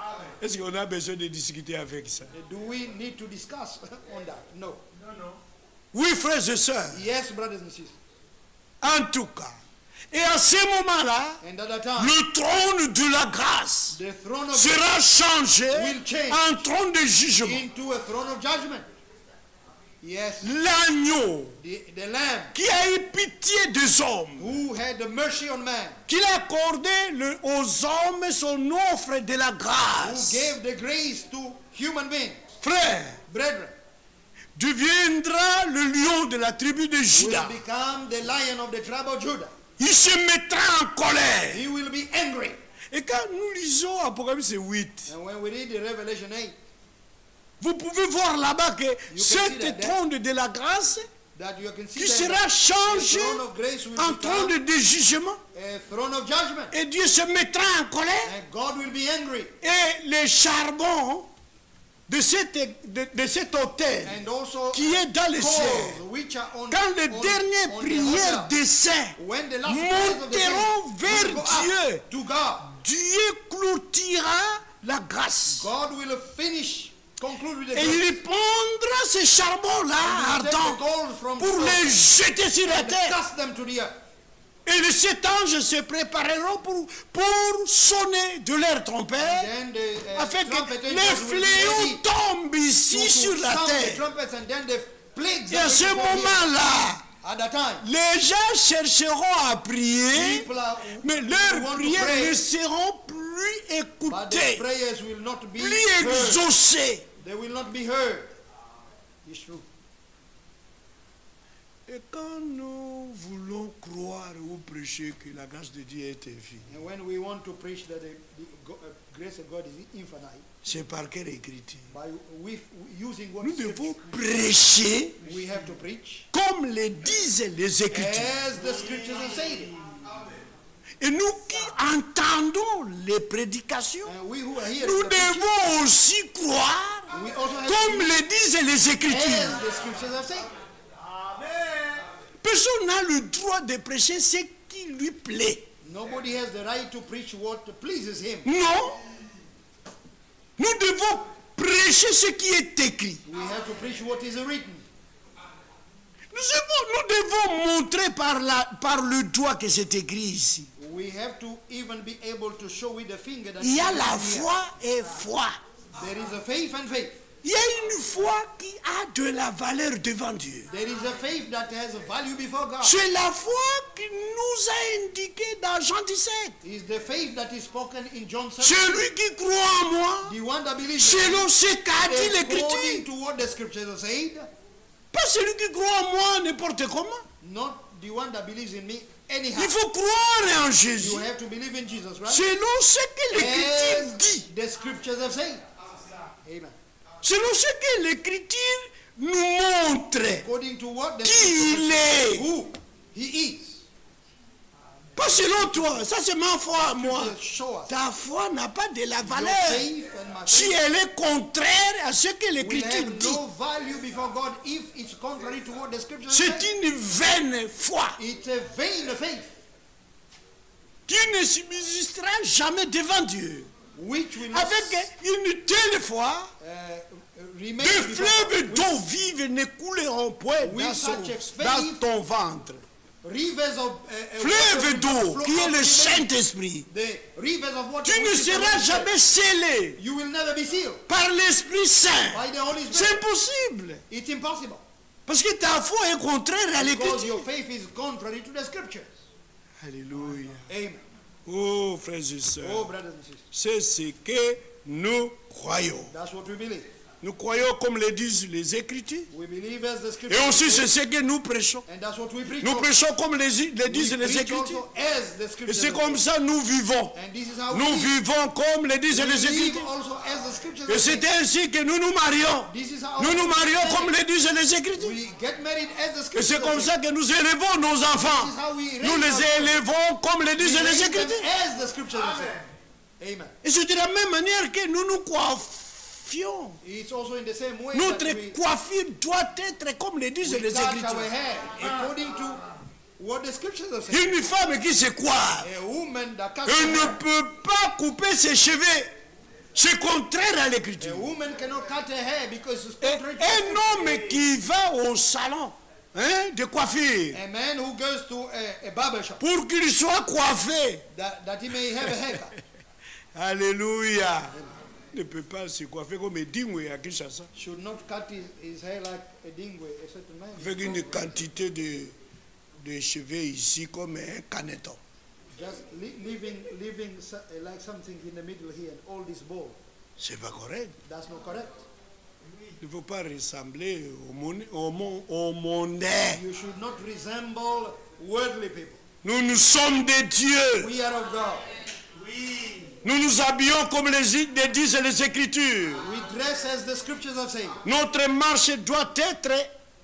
Est-ce qu'on a besoin de discuter avec ça? Do we need to discuss on that? No. Oui, frères et sœurs. Yes, brothers and sisters. En tout cas. Et à ce moment-là, And at that time, le trône de la grâce the throne of sera changé will change en trône de jugement. into a throne of judgment. Yes, L'agneau the Lamb qui a eu pitié des hommes, who had the mercy on man, qu'il a accordé aux hommes son offre de la who grâce. gave the grace to human beings, Frère, brethren, deviendra le lion de la tribu de will Juda. become the lion of the tribe of Judah. Il se mettra en colère. He will be angry. Et quand nous lisons Apocalypse 8, And when we read the Revelation 8, vous pouvez voir là-bas que see cet that trône de la grâce that you can see qui that sera the changé throne of grace will en trône become de jugement. a throne of judgment. Et Dieu se mettra en colère. And God will be angry. Et le charbon de cet autel And also qui est dans le ciel, coals which are on, quand les on dernières the prières altar, des saints when the last prayers of the monteront saints vers will go Dieu, up to God, Dieu clôturera la grâce. God will conclude with the Et grace. il prendra ce charbon-là And he will take the ardent gold from pour the les jeter sur la and terre. cast them to the earth. Et les 7 anges se prépareront pour sonner de leur trompette, Then the afin que trumpet les angels will be fléaux ready tombent ici sur la sound the terre. trumpets, and then the plagues Et à are ce going to fall here. moment-là, At that time, les gens chercheront à prier, people are mais who leurs want to prières pray, ne seront plus but their écoutées, prayers will not be plus heard. exaucées. They will not be heard. It's true. Et quand nous voulons croire ou prêcher que la grâce de Dieu est infinie, And when we want to preach that the grace of God is infinite, c'est par quelle écriture? using what Nous devons scripture, prêcher we have to preach comme le disent les Écritures. as the scriptures have said. Et nous qui entendons les prédications, And we who are here, nous the preaching, devons aussi croire we also have comme to le disent les Écritures. as the scriptures have said. Personne n'a le droit de prêcher ce qui lui plaît. Nobody has the right to preach what pleases him. Non. Nous devons prêcher ce qui est écrit. We have to preach what is written. Nous devons montrer par le doigt que c'est écrit ici. We have to even be able to show with the finger that Il y a it is la here. foi et foi. There is a faith and faith. Il y a une foi qui a de la valeur devant Dieu. There is a faith that has a value before God. C'est la foi qui nous a indiqué dans Jean 17. Is the faith that is spoken in John 7. Celui qui croit en moi, The one that believes selon ce qu'a dit according l'Écriture. to what the scriptures have said, Pas celui qui croit en moi n'importe comment. not the one that believes in me anyhow. Il faut croire en You Jésus have to believe in Jesus, right? selon ce que l'Écriture dit. As the scriptures have said. Amen. Selon ce que l'Écriture nous montre. According to what the Qui scriptures il have said, est. who he is. Pas selon toi. Ça c'est ma foi à moi. Just show us. Ta foi n'a pas de la Your valeur faith and my si faith elle est contraire à ce que will l'Écriture have dit. no value before God if it's contrary to what the scriptures C'est say. une vaine foi It's a vain faith qui ne subsistera jamais devant Dieu. which will not Avec une telle foi, remain des before fleuves God. d'eau vive ne couleront point with dans, such a faith, dans ton ventre. Rivers of Fleuve water will d'eau flow qui est out le of you. Saint-Esprit. The rivers of water Tu ne which is the seras Holy Spirit. jamais scellé You will never be sealed par l'Esprit Saint. by the Holy C'est Spirit. impossible. It's impossible Parce que ta foi est contraire à because l'Écriture. your faith is contrary to the scriptures. Alléluia. Amen. Oh, frères et Oh, sœurs, brothers and sisters, c'est ce que nous croyons. that's what we believe. Nous croyons comme le disent les Écritures. We believe as the Et scriptures aussi, say, c'est ce que nous prêchons. and that's what we preach. Nous also. prêchons comme le disent We les preach Écritures. also as the Et scriptures c'est say. comme ça nous vivons. And this is how we Nous live. vivons comme le disent We les live Écritures. also as the scriptures Et say. c'est ainsi que nous nous marions. This is how Nous nous we marions live. comme le disent les Écritures. We get married as the Et scriptures c'est comme say. ça que nous élevons nos enfants. This is how we Nous raise les our élevons comme le We disent les raise them Écritures. as the scriptures say. Amen. Et c'est de la même manière que nous nous coiffions. It's also in the same way Notre that we coiffure doit être comme le disent les touch our Écritures. hair according to what the scriptures have said. Une femme qui se coiffe, A woman that cuts elle her ne hair. peut pas couper ses cheveux. C'est contraire à A l'Écriture. woman cannot cut her hair because it's Et contrary to un homme qui va au salon de coiffure a man who goes to a barber shop pour qu'il soit coiffé, that he may have a haircut alléluia, ne peut pas se coiffer comme Dingwe à Kinshasa should not cut his hair like a dingwe, a certain man. avec une quantité de cheveux ici comme un caneton. Just leaving like something in the middle here and all this ball. C'est pas correct. That's not correct. Il ne faut pas ressembler au mondain. You should not resemble worldly people. Nous sommes des dieux. We are of God. Nous nous habillons comme les disent les Écritures. We dress as the scriptures have said. Notre marche doit être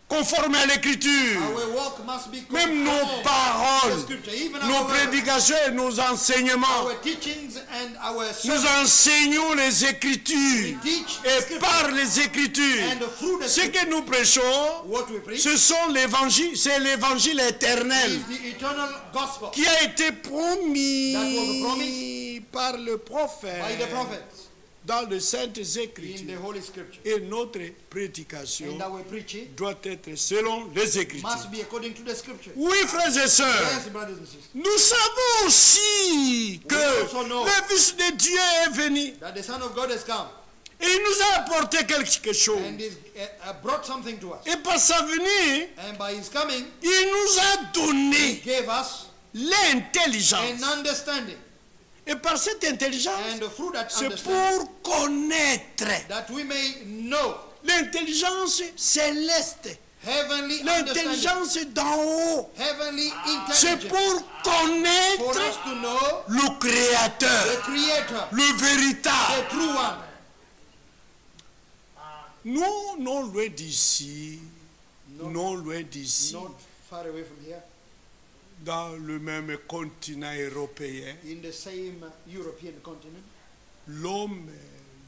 conformes à l'écriture. Our walk must be Même nos conformed to paroles, the scripture. Even nos our prédications et nos enseignements. our teachings and our Nous sermons, enseignons les Écritures we teach the et scripture, par les Écritures. and through the Ce scripture, que nous prêchons, what we preach ce sont l'évangile, c'est l'évangile éternel is the eternal gospel qui a été promis that was promised par le prophète by the prophets dans les Saintes in the Écritures. Holy Scripture. Et notre prédication And our preaching doit être selon les Écritures. must be according to the scripture. Oui, frères et sœurs, Yes, brothers and sisters. nous savons aussi que also know le Fils de Dieu est venu That the Son of God has come et il nous a apporté quelque chose. and is brought something to us. Et par sa venue, And by his coming, il nous a he donné gave us l'intelligence. an understanding. Et par cette intelligence, And through that c'est understanding, pour connaître that we may know l'intelligence céleste, heavenly understanding, l'intelligence d'en haut. heavenly C'est intelligence, pour for connaître us to know le the Créateur, Creator, le véritable. the true one. Nous, non loin d'ici, non loin d'ici, Not far away from here, dans le même continent européen, in the same European continent, l'homme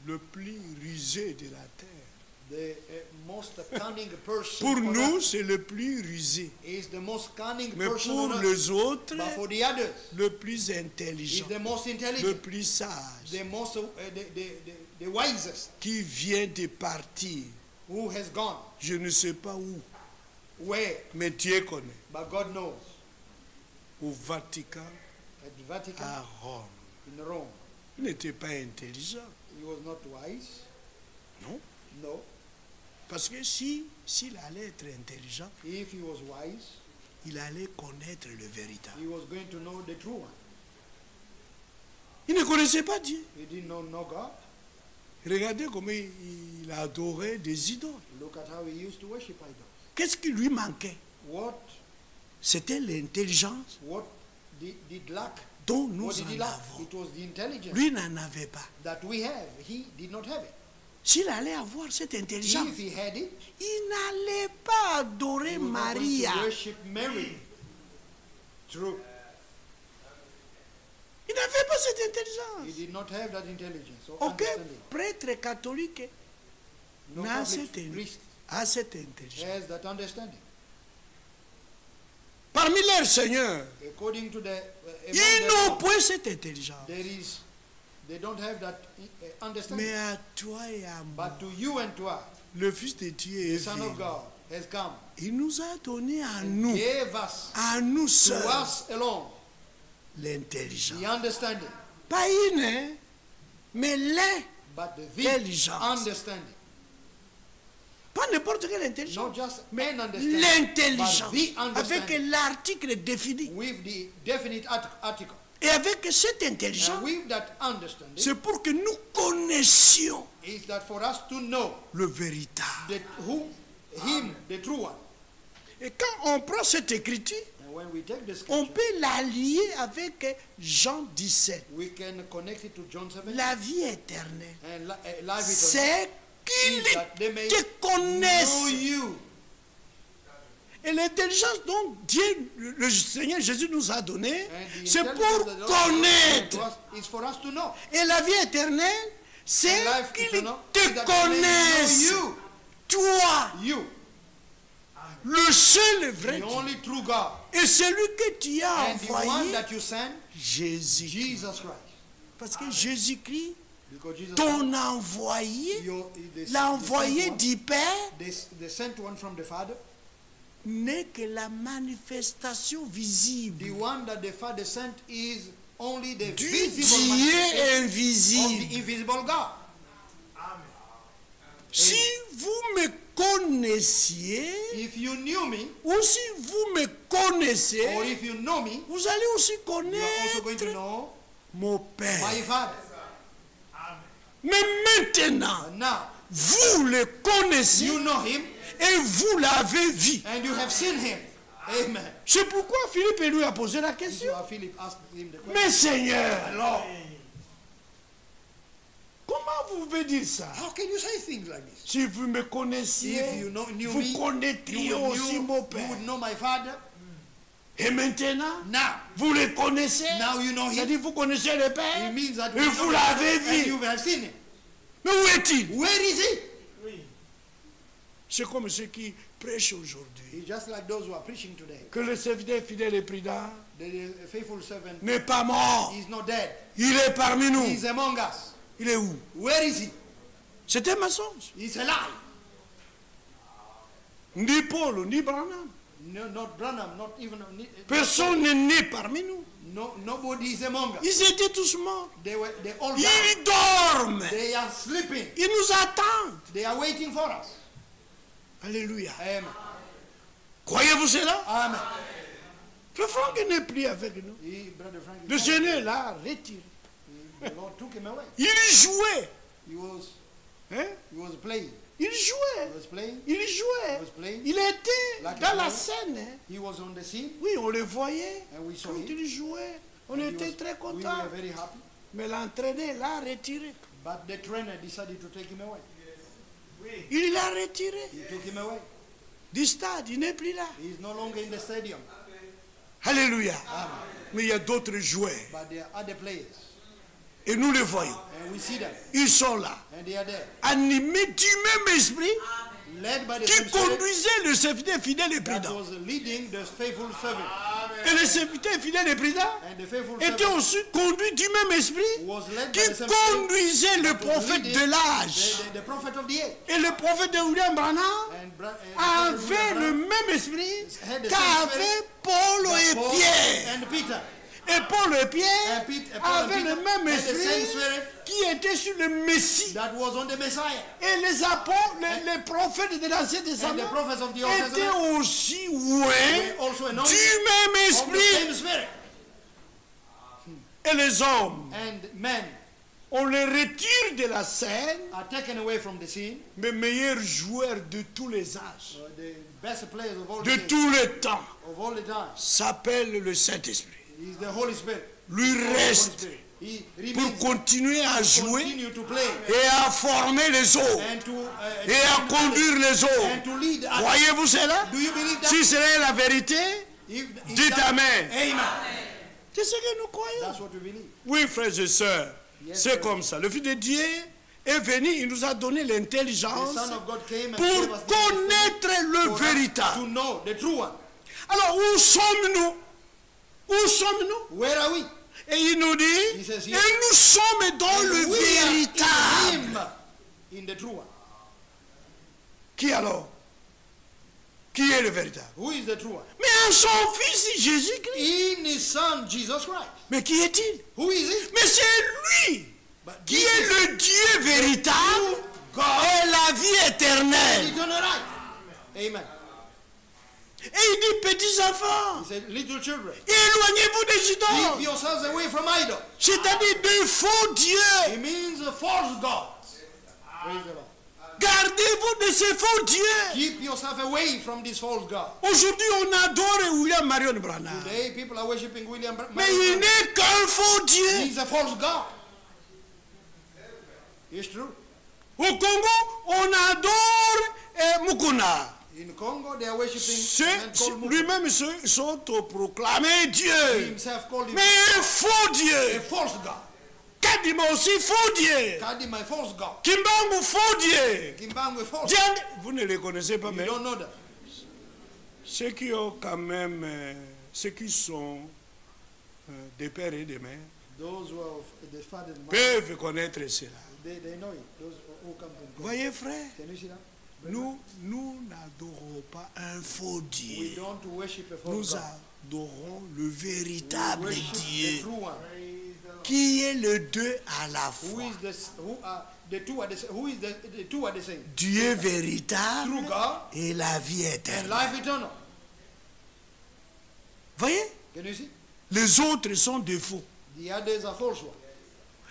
le plus rusé de la terre. the most cunning person Pour on nous, earth c'est le plus rusé. is the most cunning Mais person pour on earth. les autres, But for the others, le plus is intelligent, the most le intelligent, plus sage, the most, the wisest, qui vient de partir. who has gone, Je ne sais pas où, where, mais Dieu connaît. but God knows. Au Vatican, At the Vatican, à Rome. in Rome, Il n'était pas intelligent, he was not wise. non? No. Parce que s'il allait être intelligent, If he was wise, il allait connaître le véritable. he was going to know the true one. Il ne connaissait pas Dieu. He did not know God. Regardez comment il adorait des idoles. Look at how he used to worship idols. Qu'est-ce qui lui manquait? What C'était l'intelligence did lack? dont nous What did he en lack? avons. It was the intelligence Lui n'en avait pas. that we have. He did not have it. S'il allait avoir cette intelligence, If he had it, il n'allait pas adorer he was not going Maria. to worship Mary. True. Il n'avait pas cette He intelligence. did not have that intelligence or Aucun understanding. prêtre catholique No n'a Catholic cette, priest a cette intelligence. has that understanding. Parmi leurs seigneurs, According to the ils among n'ont them, pas cette intelligence. they don't have that understanding. Mais à toi et à moi, But to you and to us, le Fils de Dieu the est Son venu. of God has come. Il nous a donné à And nous, gave us, à nous to seuls, us alone, l'intelligence. the understanding, Pas une, hein, mais but the l'intelligence. understanding. Pas n'importe quelle intelligence, Not just mais an understanding, l'intelligence. but the Avec understanding. l'article défini. With the definite article. Et avec cette intelligence, And with that understanding, c'est pour que nous connaissions is that for us to know le véritable. him, the true one. Et quand on prend cette écriture, And when we take the on scripture, peut la lier avec Jean 17. we can connect it to John 7. La vie éternelle, And life eternal c'est qu'ils is that they may te connaissent. know you. Et l'intelligence dont Dieu, le Seigneur Jésus nous a donné, And the c'est intelligence pour that the Lord has given connaître. to us is for us to know. Et la vie éternelle, c'est And life qu'ils eternal te is that they may connaissent. know Toi, you, le seul et vrai the Dieu. only true God, Et celui que tu as and the one envoyé, that you sent, Jésus. Jesus Christ. Parce que Jésus-Christ, Because Jesus ton envoyé, the l'envoyé sent one, du Père, the sent one from the Father, n'est que la manifestation visible the one that the Father sent is only the du visible Dieu manifestation of invisible. the invisible God. Si vous me connaissiez, If you knew me, ou si vous me connaissez, or if you know me, vous allez aussi you are also going to connaître know mon Père. my Father. Mais maintenant, And now, vous le connaissez you know him, et vous l'avez vu. and you have seen him. Amen. C'est pourquoi Philippe lui a posé la question. Philip asked him the question. Mais Seigneur, Lord, comment vous pouvez dire ça? How can you say things like this? Si vous me connaissiez, If you knew vous me, connaîtriez you would, aussi knew, mon you Père. would know my father. Et maintenant, Now, vous le connaissez. now you know him. C'est-à-dire vous connaissez le Père. It means that Et vous l'avez and vu. you have seen him. Mais où est-il? Where is he? C'est comme ceux qui prêchent aujourd'hui. He's just like those who are preaching today. Que le serviteur fidèle et prudent The faithful servant n'est pas mort. is not dead. Il est parmi nous. He's among us. Il est où? Where is he? C'est un mensonge. He's alive. Ni Paul, ni Branham. No, not Branham, not even. Personne n'est né parmi nous. No, nobody is among us. Ils étaient tous morts. They all died. Ils dorment. They are sleeping. Ils nous attendent. They are waiting for us. Alléluia. Amen. Croyez-vous cela? Amen. Frère Franck n'est plus avec nous. Brother Frank, Le Seigneur l'a retiré. the Lord took him away. Il jouait. He was playing. Il jouait. He was playing. Il jouait. He was playing. Il était Like dans a la player. scène. Hein. He was on the scene. Oui, on le voyait. And we saw Quand him. il jouait, on And he était was- très We contents. were very happy. Mais l'entraîneur l'a retiré. But the trainer decided to take him away. Il l'a retiré He took him away. du stade. Il n'est plus là. He is no longer in the stadium. Alléluia. Amen. Mais il y a d'autres joueurs. But there are other players. Et nous les voyons. And we see them. Ils sont là. And they are there. Animés du même esprit Led by the qui same spirit conduisait le serviteur fidèle et that prudent. was leading the faithful servant. Et le serviteur fidèle et prudent And the faithful était servant aussi conduit du même esprit was led qui by the same spirit conduisait le that was prophète leading de l'âge. the prophet of the age. Et le prophète de William Branham avait le même esprit had the same qu'avaient spirit Paul that et Paul Pierre. and Peter. Et Paul et Pierre And Paul and avaient Peter le même had the same esprit spirit qui était sur le Messie. that was on the Messiah. Et les apôtres, les prophètes de l'Ancien And the Testament prophets of the Old étaient Testament aussi were oués also du anointed même of the esprit. same spirit. Et les hommes, And men on les retire de la scène, are taken away from the scene. mais meilleurs joueurs de tous les âges, The best players of all de the tous les temps, of all the time s'appelle le Saint-Esprit. is the Holy Spirit. Lui Holy reste Spirit. He pour remains continuer à to jouer continue to play et à former les autres and to et à conduire les and autres. to lead others. Croyez-vous cela? Do you believe that? Si c'est la vérité, If dites that- Amen. Amen. C'est ce que nous croyons. That's what we believe. Oui, frères et sœurs, Yes, c'est sir. comme ça. Le Fils de Dieu est venu, il nous a donné The l'intelligence Son of God came and pour gave us the connaître le for us to véritable. know the true one. Alors, où sommes-nous? Où sommes-nous? Where are we? Et il nous dit, He says et here, nous sommes dans And le we are véritable. in him, in the true one. Qui alors? Qui est le véritable? Who is the true one? Mais en son Fils Jésus-Christ. In his Son Jesus Christ. Mais qui est-il? Who is he? Mais c'est lui But qui this est is le Dieu véritable God, et la vie éternelle. eternal life. Amen. Et il dit, petits enfants, He said, little children, éloignez-vous des keep idoles. yourselves away from idols. C'est-à-dire des faux dieux. It means false gods. Praise the Lord. Gardez-vous de ces faux dieux. Keep yourself away from these false gods. Aujourd'hui, on adore William Marion Branham. Today, people are worshiping William Mais il n'est qu'un faux Dieu. He's a false god. It's true. Au Congo, on adore Mukuna. In Congo, they are worshiping a man called Muku. Lui-même s'autoproclamé Dieu. Himself called him Mais un faux a Dieu. false god. Kadima aussi faux Dieu. Kadima, a false god. Kimbangu faux Dieu. Kimbangu, a false god. Diane, vous ne les connaissez pas, You mais don't know that. ceux qui ont quand même, ceux qui sont des pères et des mères, Those who are the father and mother, peuvent connaître cela. they know it. Those who come from God. Voyez, frère, Can you see that? nous n'adorons pas un faux We Dieu. don't worship a Nous false god. adorons le We véritable worship the Dieu, true one. qui est le deux à la Who fois. is the who are the two are the same? Who is the two are the same? Dieu véritable True God et la vie and éternelle. life eternal. Voyez, Can you see? les autres sont des faux. The others are false ones.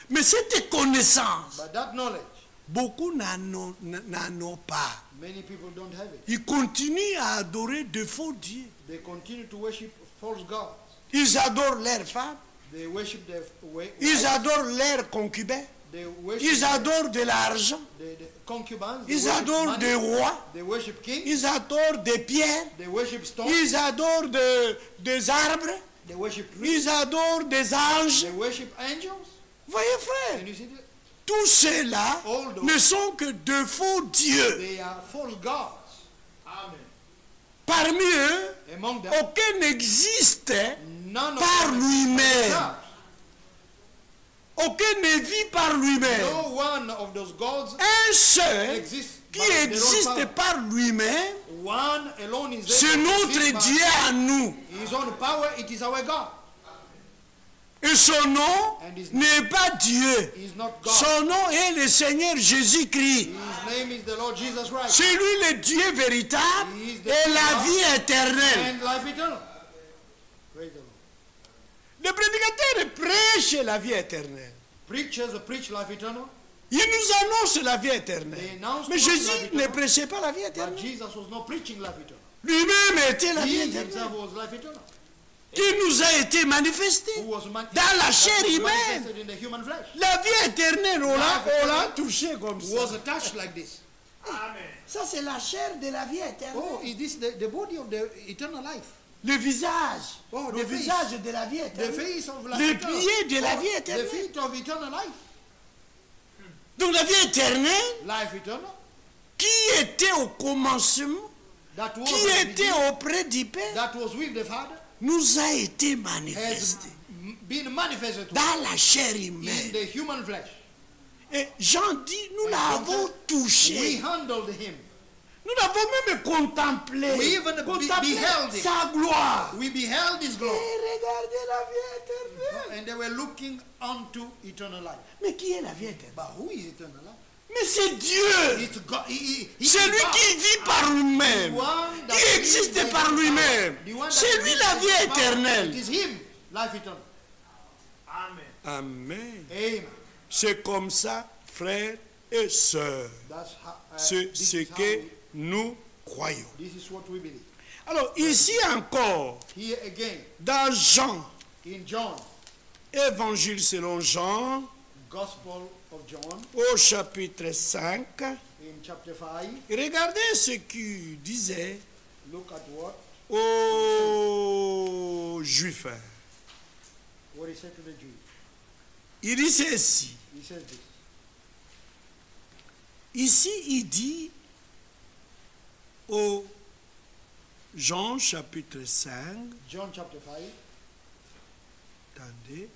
Mais cette connaissance, But that knowledge, beaucoup n'en ont pas. many people don't have it. Ils continuent à adorer de faux dieux. They continue to worship false gods. Ils adorent leurs femmes, They worship their way. ils adorent leurs concubins, They worship, Ils adorent de l'argent. the concubines. They Ils worship adorent money. des rois. They worship kings. Ils adorent des pierres. They worship stones. Ils adorent des arbres. They worship trees. Ils adorent des anges. They worship angels. Voyez, frère, Can you see that? tous ceux-là All those- ne sont que de faux dieux. They are false gods. Amen. Parmi eux, Among them, aucun n'existe none of par them lui-même. are Aucun ne vit par lui-même. No one of those gods Un seul exists qui by their own existe power. par lui-même, One alone is c'est able to notre exist by Dieu à nous. His own power. It is our God. Et son nom n'est pas Dieu. He is not God. Son nom est le Seigneur Jésus-Christ. His name is the Lord Jesus Christ. C'est lui le Dieu véritable et la vie éternelle. And life eternal. Praise the Lord. Le prédicateur prêche la vie éternelle. Preachers preach life eternal. Il nous annonce la vie éternelle. They announce Mais to us Jésus life ne eternal. prêchait pas la vie But éternelle. Jesus was not preaching life eternal. Lui-même était la vie He éternelle himself was life eternal. qui nous a été manifestée Who was dans la chair that was humaine. manifested in the human flesh. La vie éternelle, on l'a touché comme Was ça. attached like this. Ça, c'est la chair de la vie éternelle. Oh, is this the body of the eternal life? Le visage. Oh, Le the face. visage de la vie The éternelle. face of life Les eternal. pieds de la Oh, vie the éternelle. feet of eternal life. Donc la vie éternelle, Life eternal. qui était au commencement, That was, qui at the était beginning, auprès du Père, that was with the Father. nous a été Has manifesté been manifested to us dans la chair in humaine. the human flesh. Et Jean dit, nous l'avons We touché. handled him. Nous l'avons même contemplé. We even Contemplé beheld him. sa gloire. We beheld his Et glory. regardez la vie éternelle. And they were looking unto eternal life. Mais qui est la vie éternelle? But who is eternal life? Mais c'est Dieu. It's God. C'est lui qui vit par lui-même, qui existe par lui-même. C'est lui la vie It éternelle. is him, life eternal. Amen. Amen. C'est comme ça, frères et sœurs. That's how, C'est this ce is how que nous croyons. this is what we believe. Alors ici encore, Here again, dans Jean, in John, Évangile selon Jean, Gospel of John, au chapitre 5, in chapter 5, regardez ce qu'il disait look at what aux Juifs. he said to the Jews. Il dit ceci. He says this. Ici, il dit au Jean chapitre 5, John chapter 5, attendez,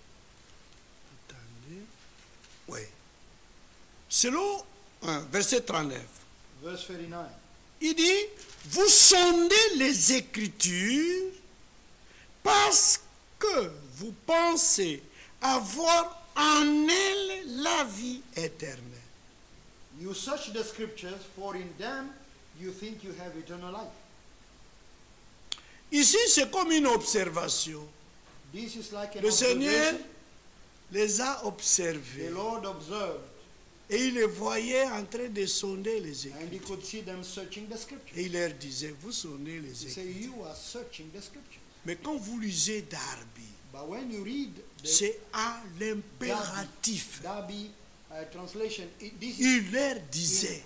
oui, selon verset 39, verse 39. il dit, vous sondez les Écritures parce que vous pensez avoir en elles la vie éternelle. You search the scriptures, for in them you think you have eternal life. Ici, c'est comme une observation. This is like an Le Seigneur observation. les a The observés Lord observed, et il les voyait en train de sonder les and he Écritures. could see them searching the scriptures. Et il leur disait, vous sondez les He said, Écritures. you are searching the scriptures. Mais quand vous lisez Darby, But when you read the c'est à l'impératif. Darby translation, this is, Il leur disait,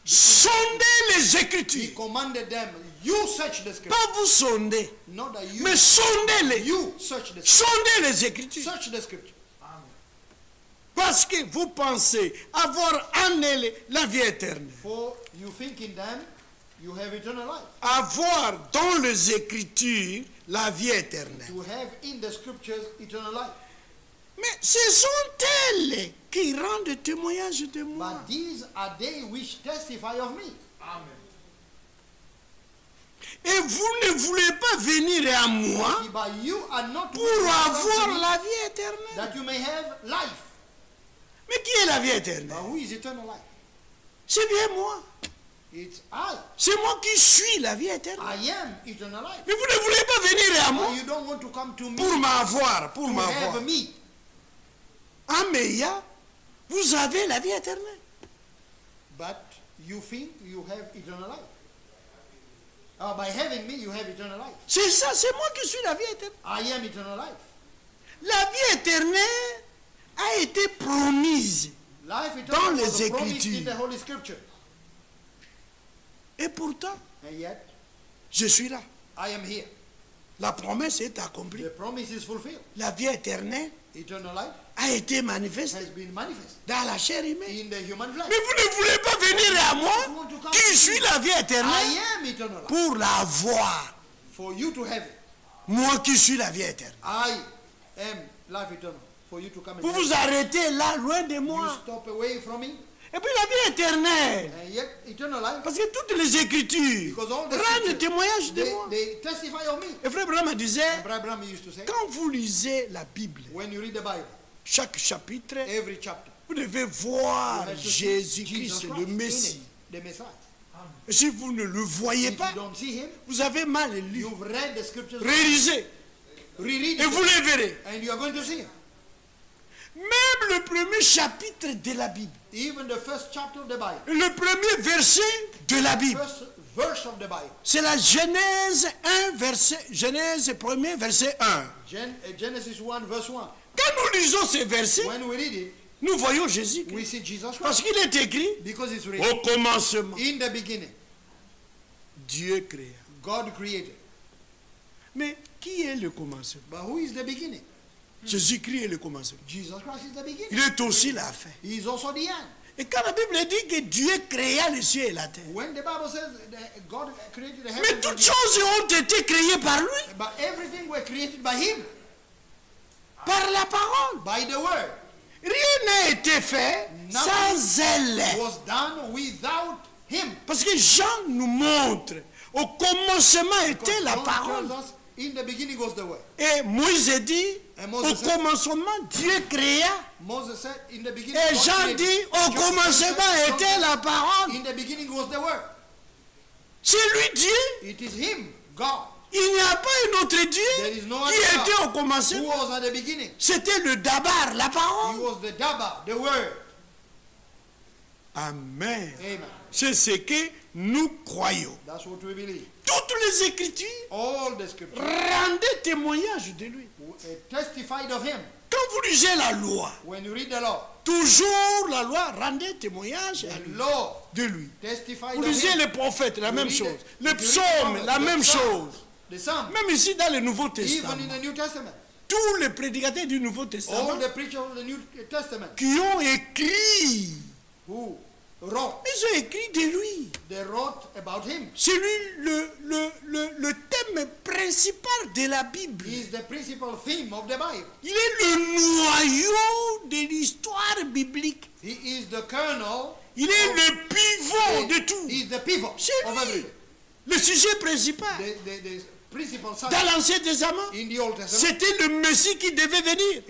sondez les he Écritures. commanded them, you search the scriptures. Pas vous sondez, Not that you, mais sondez-les. you search the scriptures. Sondez les Écritures. Search the scriptures. Parce que vous pensez avoir en elles la vie éternelle. For you think in them, you have eternal life. Avoir dans les Écritures la vie éternelle. To have in the scriptures eternal life. Mais ce sont elles qui rendent témoignage de moi. But these are they which testify of me. Et vous ne voulez pas venir à moi But you are not pour willing to come to avoir me la vie éternelle. that you may have life. Mais qui est la vie But éternelle? who is eternal life? C'est bien moi. It's I. C'est moi qui suis la vie éternelle. I am eternal life. Mais vous ne voulez pas venir à moi But you don't want to come to me pour m'avoir, pour to m'avoir. have me. En Meya, vous avez la vie éternelle. But you think you have eternal life. By having me, you have eternal life. C'est ça, c'est moi qui suis la vie éternelle. I am eternal life. La vie éternelle a été promise Life dans eternal les was promised in Écritures. the Holy Scripture. Et pourtant, And yet, je suis là. I am here. La promesse est accomplie. The promise is fulfilled. La vie éternelle Eternal life a été manifestée has been manifest dans la chair humaine. in the human flesh. Mais vous ne voulez pas venir à moi, qui suis la vie I éternelle, am eternal life. pour la voir. For you to have it. Moi qui suis la vie éternelle. I am life eternal. For you to come and Vous have vous it. arrêtez là, loin de You moi. stop away from me. Et puis la vie éternelle. And yet, eternal life, Parce que toutes les Écritures because all the rendent scriptures, témoignage de moi. they testify of me. Et frère Branham disait, And Brother Branham used to say, quand vous lisez la Bible, when you read the Bible, chaque chapitre, every chapter, vous devez you voir have to see Jésus-Christ, Jesus le Christ in Messie. it, the Messiah. Et si vous ne le voyez If pas, you don't see him, vous avez mal lu. you've read the scriptures, Réalisez. reread Et vous it, les verrez. and you are going to see him. Même le premier chapitre de la Bible, Even the first chapter of the Bible, le premier verset de la Bible, first verse of the Bible, c'est la Genèse 1, Genèse 1er, verset 1. Genesis 1, verse 1. Quand nous lisons ces versets, When we read it, nous voyons Jésus. we see Jesus Parce Christ. qu'il est écrit, Because it's written, au commencement, in the beginning, Dieu créa. God created. Mais qui est le commencement? But who is the beginning? Jésus-Christ est le commencement. Jesus Christ is the Il beginning. est aussi la fin. He is also the end. Et quand la Bible dit que Dieu créa les cieux et la terre, When the Bible says that God created the mais heavens and toutes the earth, choses ont été créées par lui, but everything were created by him, par la parole. by the word. Rien n'a été fait sans elle. Was done without him. Parce que Jean nous montre, au commencement était la John parole. tells us, in the beginning was the word. Et Moïse dit, Et au Moses said- commencement, Dieu créa. Moses said, in the beginning Et God Jean created. dit, au John commencement said, était la parole. in the beginning was the word. C'est lui Dieu. It is him, God, Il n'y a pas un autre There Dieu is no qui other était au who commencement. was at the beginning. C'était le Dabar, la He parole. was the Daba, the word. Amen. Amen. C'est ce que nous croyons. That's what we believe. Toutes les Écritures All the scriptures rendaient témoignage de lui. testified of him. Quand vous lisez la loi, When you read the law, toujours la loi rendait témoignage à the lui, law de lui. testified Vous of lisez him. les prophètes, la You même read chose. it. Les You read the psaumes, prophets, la the même Psalms, chose. The Psalm, Même ici dans le Nouveau even Testament, in the New Testament. tous les prédicateurs du Nouveau Testament All the preachers of the New Testament qui ont écrit, who wrote, ils ont écrit de lui. they wrote about him. C'est lui le thème principal de la Bible. He is the principal theme of the Bible. Il est le noyau de l'histoire biblique. He is the kernel. Il est le pivot de tout. He is the pivot C'est of lui. everything. Le sujet principal. The principal Dans subject l'Ancien Testament, in the Old Testament. c'était le Messie qui devait venir.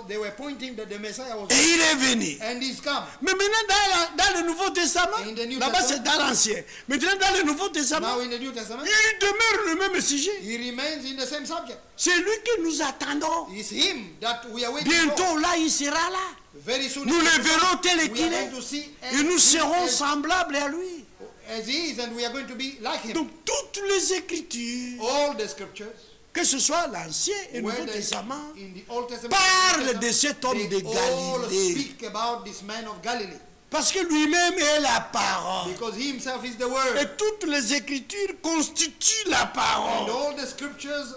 They were pointing that the Messiah was Et il est venu. and he's come. Mais maintenant, dans le Nouveau Testament, In the New là-bas Testament. c'est dans l'Ancien. Maintenant, dans le Nouveau Testament, Now in the New Testament, il demeure le même sujet. he remains in the same subject. C'est lui que nous attendons. It's him that we are waiting Bientôt, for. là, il sera là. Very soon Nous le verrons tel we are qu'il going est. to see Et nous serons as semblables à lui. he is, and we are going to be like him. Donc, toutes les Écritures, All the scriptures, que ce soit l'Ancien et le Nouveau whether Testament, in the Old Testament, parlent de cet homme they de all Galilée. speak about this man of Galilee, Parce que lui-même est la parole. because he himself is the Et word, toutes les Écritures constituent la and parole. all the scriptures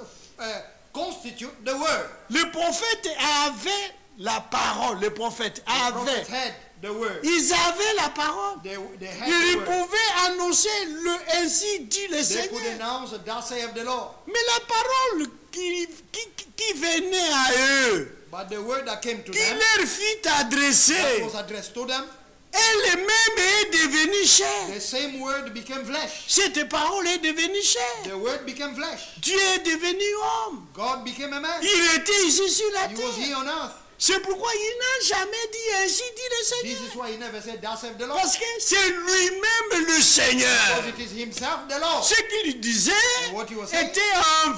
constitute the word. Les prophètes avaient la parole. Les prophètes The prophets avaient. had the word. Ils avaient la parole. They had Ils the word. pouvaient annoncer le ainsi dit le They could Seigneur. announce, thus saith the Lord. Mais la parole qui venait à eux, But the word that came to qui them, leur fut that adressée, was addressed to them, elle-même est devenue chair. the same word became flesh. Cette parole est devenue chair. The word became flesh. Dieu est devenu homme. God became a man. Il était ici sur la He was terre. here on earth. C'est pourquoi il n'a jamais dit ainsi dit le This Seigneur. is why he never said, thus saith the Lord. Parce que c'est lui-même le Seigneur. Because it is himself the Lord. Ce qu'il disait And what he was saying, était en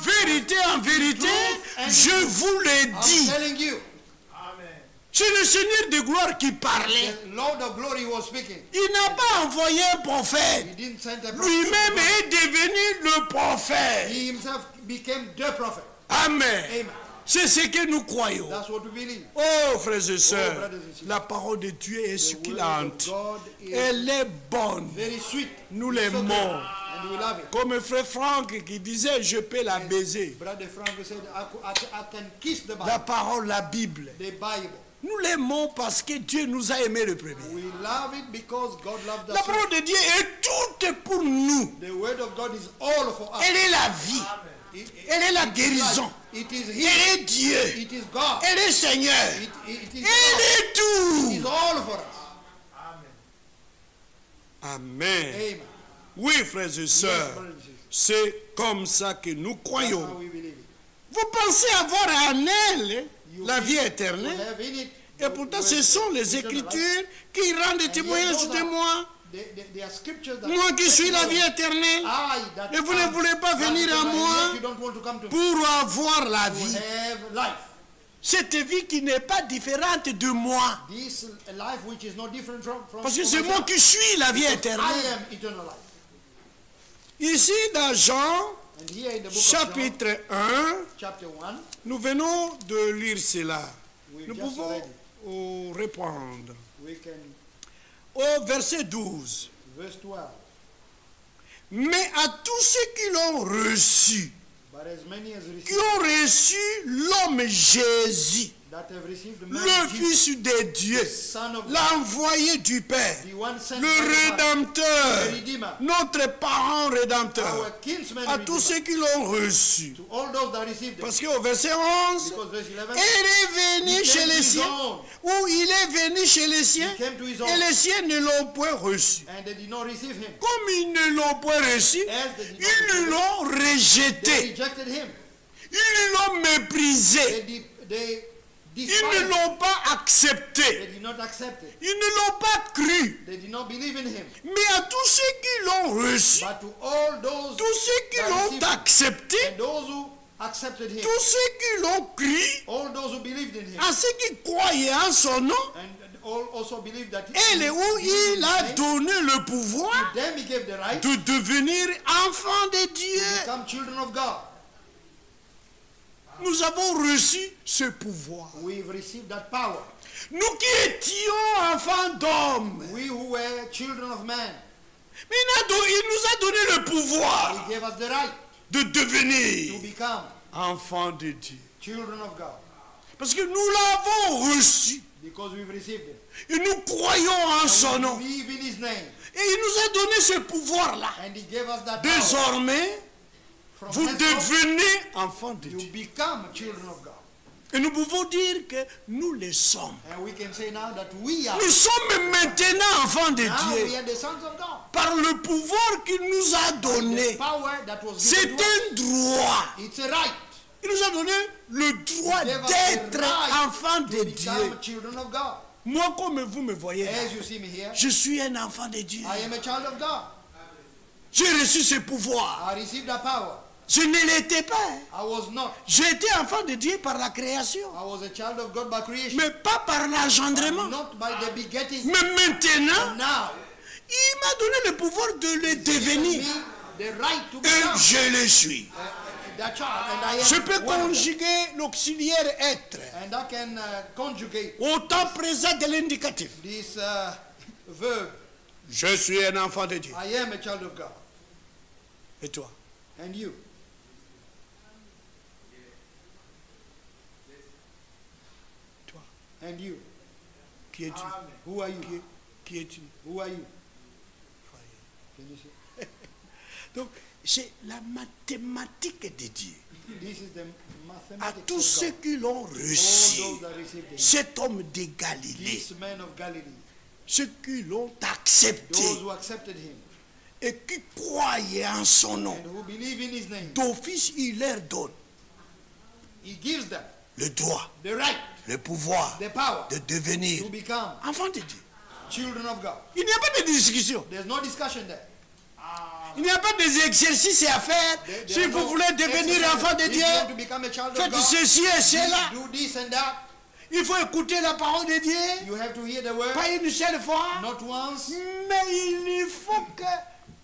vérité, je vous l'ai I'm dit. telling you, C'est le Seigneur de gloire qui parlait. the Lord of glory was speaking. Il n'a pas envoyé un prophète. He didn't send a Lui-même prophet. est devenu le prophète. He himself became the prophet. Amen. Amen. C'est ce que nous croyons. That's what we believe. Oh, frères et sœurs, brothers and sisters. la parole de Dieu est The word succulente. of God is Elle est bonne. very sweet. Nous It's so good, l'aimons. and we love it. Comme frère Franck qui disait, je peux la baiser. Brother Frank said, I can kiss the La Bible. parole, la Bible. The Bible. Nous l'aimons parce que Dieu nous a aimés le premier. We love it because God loved us. La parole de Dieu est toute pour nous. The word of God is all for us. Elle est la vie. Elle est la guérison. It is Elle Him. est Dieu. It is God. Elle est Seigneur. It is Elle est It tout. is all for us. Amen. Amen. Oui, frères et Yes, sœurs, brothers and sisters. c'est comme ça que nous That's croyons. how we believe it. Vous pensez avoir en elle You la vie think éternelle? you have in it Et pourtant, ce sont les Écritures qui rendent témoignage de moi. There are scriptures that Moi qui suis la vie éternelle. I that Et vous ne am voulez pas that venir à because I moi am, you don't want to come to me pour avoir la to vie. have life. Cette vie qui n'est pas différente de moi. This life which is not different from Parce que from c'est myself. moi qui suis la vie I éternelle. am eternal life. Ici, dans Jean, And here in the book of John, chapitre 1, chapter 1, nous venons de lire cela. we Nous just pouvons read it. répondre. We can, Au verset 12. verse 12. Mais à tous ceux qui l'ont reçu, But as many as qui received, ont reçu l'homme Jésus, that have received the man le Jesus, Fils de Dieu, Son of God, l'envoyé du Père, the one sent le by the Father, Rédempteur, the Redeemer, notre parent rédempteur, our kinsman à tous ceux Redeemer, qui l'ont reçu. to all those that received them. Parce qu'au verset 11, Because verse 11, il est venu he chez came to les his siens, own, ou il est venu chez les siens, he came to his et own, les siens ne l'ont point reçu. and they did not receive him. Comme ils ne l'ont point reçu, As they did not ils receive him, l'ont they rejeté, rejected him. ils l'ont méprisé, They ils ne despised him. l'ont pas They accepté, did not accept it. ils ne l'ont pas cru. They did not believe in him. Mais à tous ceux qui l'ont reçu, But to all those tous ceux qui that l'ont received him, accepté, and those who accepted him, tous ceux qui l'ont cru, all those who believed in him, à ceux qui croyaient en son nom, and all also believed that et où believed il in a his name, donné le pouvoir to them he gave the right de devenir enfants de to Dieu. become children of God. Nous avons reçu ce pouvoir. We've received that power. Nous qui étions enfants d'hommes, We who were children of man, mais il nous a donné le pouvoir he gave us the right de to devenir become enfants de Dieu. children of God. Parce que nous l'avons reçu Because we've received it. et nous croyons en son And nom. we believe in his name. Et il nous a donné ce pouvoir-là. And he gave us that power. Désormais, From vous henceforth, devenez enfants de you Dieu. become children of God. Et nous pouvons dire que nous le sommes. And we can say now that we are. Nous sommes maintenant enfants de Now we Dieu are the sons of God. par le pouvoir qu'il nous a The donné. power that was C'est given to us. un droit. It's a right. Il nous a donné le droit He gave us d'être the right enfant to de become Dieu. children of God. Moi, comme vous me voyez, As you see me here, je suis un enfant de Dieu. I am a child of God. J'ai reçu ce pouvoir. I received that power. Je ne l'étais pas. I was not. J'étais enfant de Dieu par la création, I was a child of God by creation. mais pas par l'engendrement. Not by the begetting. Mais maintenant, And now, il m'a donné le pouvoir de le devenir. me the right to Et become je le suis. that child. And I am Je peux one of them. conjuguer l'auxiliaire être And I can conjugate au temps présent de l'indicatif. this verb. Je suis un enfant de Dieu. I am a child of God. Et toi? And you. Toi? And you. Qui es-tu? Who are you? Qui es-tu? Who are you? Can you see? Donc, c'est la mathématique de Dieu. This is the À mathematics tous of ceux God. qui l'ont All reçu, those that received him. cet homme de Galilée, This man of Galilee. ceux qui l'ont Those accepté who accepted him. et qui croyaient en son nom, And who believe in his name. d'office, il leur donne He gives them le droit, the right, le pouvoir the power de devenir to become enfant de Dieu. children of God. Il n'y a pas de discussion. There's no discussion there. Il n'y a pas des exercices à faire. There Si are vous no voulez devenir exercises. enfant de If Dieu, you want to become a child of faites God, ceci et cela. do this and that. Il faut écouter la parole de Dieu, You have to hear the word, pas une seule fois, not once, mais il faut que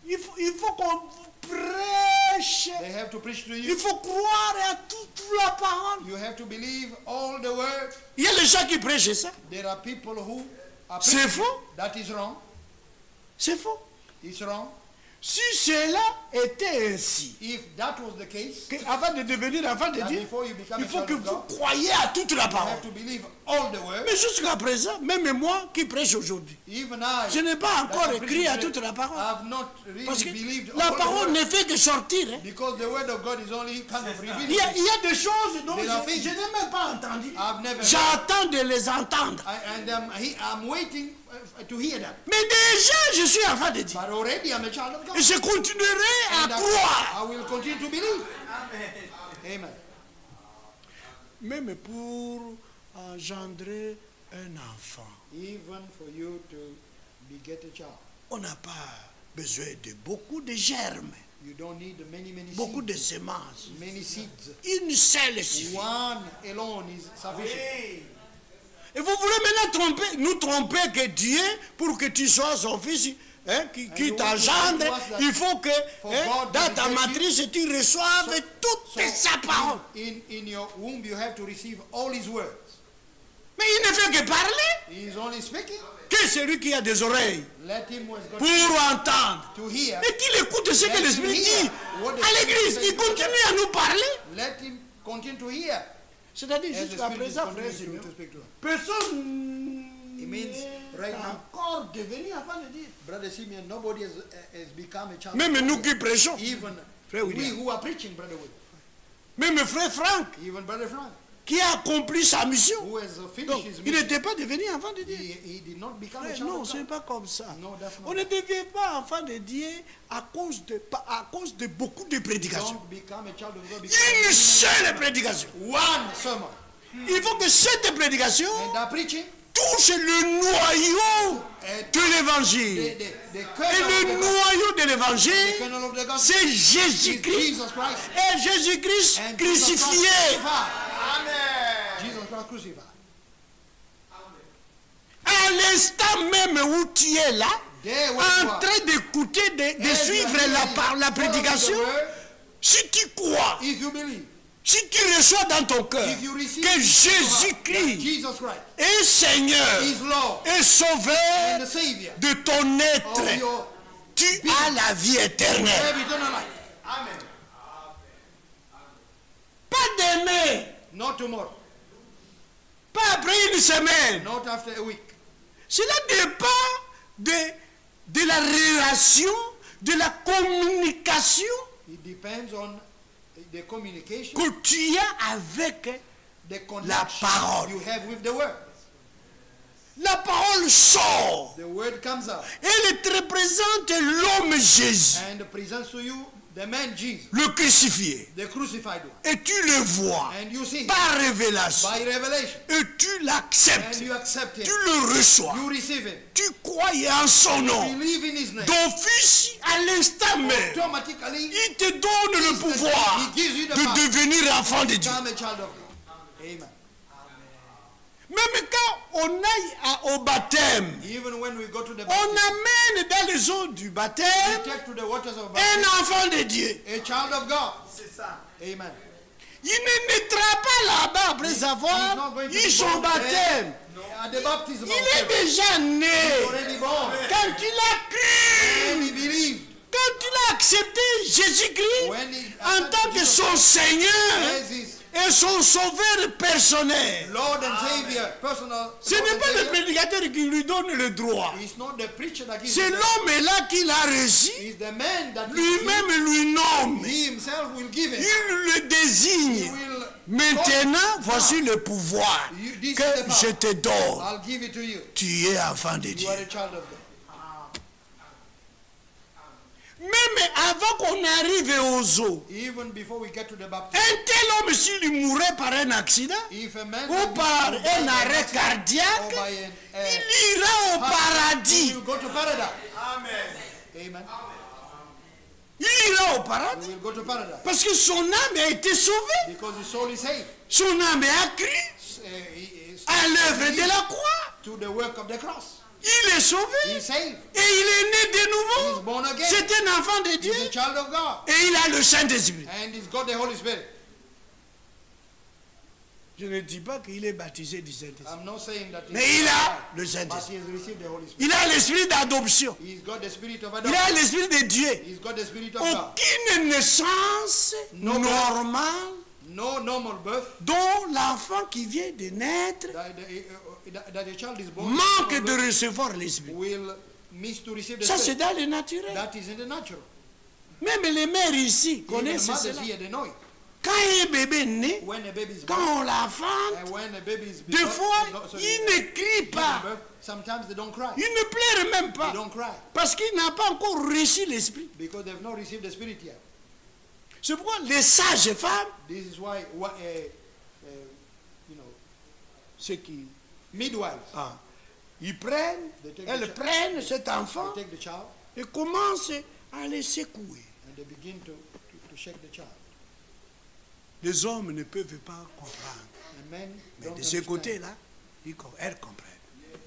Il faut qu'on prêche. They have to preach to Il you. faut croire à toute la parole. You have to believe all the word. Il y a des gens qui prêchent ça. There are people who are C'est preaching. faux. That is wrong. C'est faux. It's wrong. Si cela était ainsi, If that was the case, avant de devenir enfant de that Dieu, before you become il a faut child que of vous God, croyiez à toute la you parole. have to believe all the word. Mais jusqu'à présent, même moi qui prêche aujourd'hui, Even I, je n'ai pas encore that am écrit à preaching toute la parole. I have not really Parce que believed la all the parole word. ne fait que sortir. Hein. Because the word of God is only kind of revealed. Il y a des choses dont There are je things n'ai même pas entendu. I've never heard. J'attends de les entendre. And I'm waiting to hear that. Mais déjà, je suis enfant de Dieu. But already I'm a child of God. Et je continuerai à And croire. I will continue to believe. Amen. Même pour engendrer un enfant, Even for you to beget a child, on n'a pas besoin de beaucoup de germes, you don't need many beaucoup de seeds. semences. Many seeds. Une seule suffit. One alone is sufficient. Et vous voulez maintenant nous tromper que Dieu, pour que tu sois son fils, hein, qui t'engendre, il faut que hein, dans ta matrice tu reçoives toute sa parole. In your womb you have to receive all his words. Mais il ne fait que parler. He is only speaking. Que celui qui a des oreilles Let him who has got pour entendre. to hear. Et qu'il écoute ce que l'Esprit dit. À l'église, il continue à nous parler. Let him continue to hear. C'est-à-dire As the jusqu'à Spirit is présent, frère continuing Simeon, to speak to him. personne It means n'est right now- encore devenu enfant de Dieu. Brother Simeon, nobody has become a child Même of nous God qui yet. prêchons, Even Frère we William. who are preaching, Brother Will. même frère Franck, Even Brother Frank, qui a accompli sa mission. who has Donc, finished his il mission. n'était pas devenu enfant de Dieu. He did not become a Frère, child non, of ce n'est God. pas comme ça. No, that's not On ne devient pas enfant de Dieu à cause de beaucoup de prédications. Don't become a child of God Une because seule prédication. one sermon. Il faut que cette prédication And that preaching, touche le noyau de l'évangile. the Et kernel of le the noyau de the l'évangile, kernel of the gospel c'est is Jésus-Christ. Jesus Christ. Et Jésus-Christ And Jesus Christ crucifié. crucified. Jesus Christ crucified. À l'instant même où tu es là, There where you en are. train d'écouter, de As you are suivre hearing, la following prédication, the word, si tu crois, if you believe, si tu reçois dans ton cœur if you receive que that Jésus-Christ Jesus Christ est Seigneur is Lord et and Sauveur the Savior de ton of être, your tu as la vie éternelle. eternal life. Amen. Pas demain, Not tomorrow, pas après une semaine. not after a week. Cela dépend de la relation, de la communication It depends on the communication, que tu as avec the la connection parole. you have with the word. La parole sort. The word comes out Elle te représente l'homme Jésus, and presents to you the man Jesus, le crucifié. the crucified one. Et tu le vois And you see him par révélation. by revelation. Et tu l'acceptes. And you accept Tu him. le reçois. You receive him. Tu crois en son nom. Believe in his name. D'office, à l'instant même, Automatically, il te donne le pouvoir he gives you the de power devenir enfant de to Dieu. become a child of God. Amen. Même quand on aille au baptême, Even when we go to the on baptism, amène dans les eaux du we baptême take to the waters of un baptism enfant de Dieu. a child of God. Amen. Il ne naîtra pas là-bas après He's avoir not going to eu be son born baptême. there. At the baptism Il of est faith, déjà né. he's already born. Quand il a And cru, he believed. quand il a accepté Jésus-Christ When he en tant que son Seigneur as his et son sauveur personnel, Lord and Savior, personal ce Lord n'est and pas le Savior, prédicateur qui lui donne le droit. it's not the preacher that gives C'est him the- l'homme-là qui l'a reçu. it's the man that gives Lui-même lui nomme. him. He himself will give him. Il le He désigne. will Maintenant, voici le pouvoir This is que the power. je te donne. I'll give it to you. Tu es enfant de You Dieu. are a child of God. Même avant qu'on arrive aux eaux, Even before we get to the baptism, un tel homme, s'il mourait par un accident if a man ou will be par killed by un an arrêt accident cardiaque, or by il ira au he paradis. will go to paradise. Amen. Il ira au He paradis will go to paradise parce que son âme a été sauvée. because his soul is saved. Son âme a cru He is à l'œuvre de la croix. to the work of the cross. Il est sauvé. He's saved. Et il est né de He's nouveau. born again. C'est un enfant de Dieu. He's a child of God. Et il a le Saint-Esprit. And he's got the Holy Spirit. Je ne dis pas qu'il est baptisé du Saint-Esprit. I'm not saying that Mais il a le but Saint-Esprit. he has received the Holy Spirit. Il a l'esprit d'adoption. He's got the spirit of Il a adoption. l'esprit de Dieu. He's got the spirit of God. Aucune naissance No normale No normal birth dont l'enfant qui vient de naître that the child is born manque de recevoir l'esprit. will miss to receive the Ça, c'est spirit. dans le naturel. That is in the natural. Même les mères ici Even connaissent mothers cela. here, they know it. Quand un bébé naît, When a baby is born, quand on l'enfante, and when a baby is des fois, il ne crie given pas. birth, sometimes they don't cry. Il ne pleure même They pas. don't cry Parce qu'il n'a pas encore reçu l'esprit. because they've not received the spirit yet. C'est pourquoi les sages femmes, This is why, ceux qui midwives, ils prennent, They take elles the child. prennent cet enfant they take the child et commencent à le secouer. and they begin to shake the child. Les hommes ne peuvent pas comprendre. And men Mais don't de ce understand, côté-là, elles comprennent.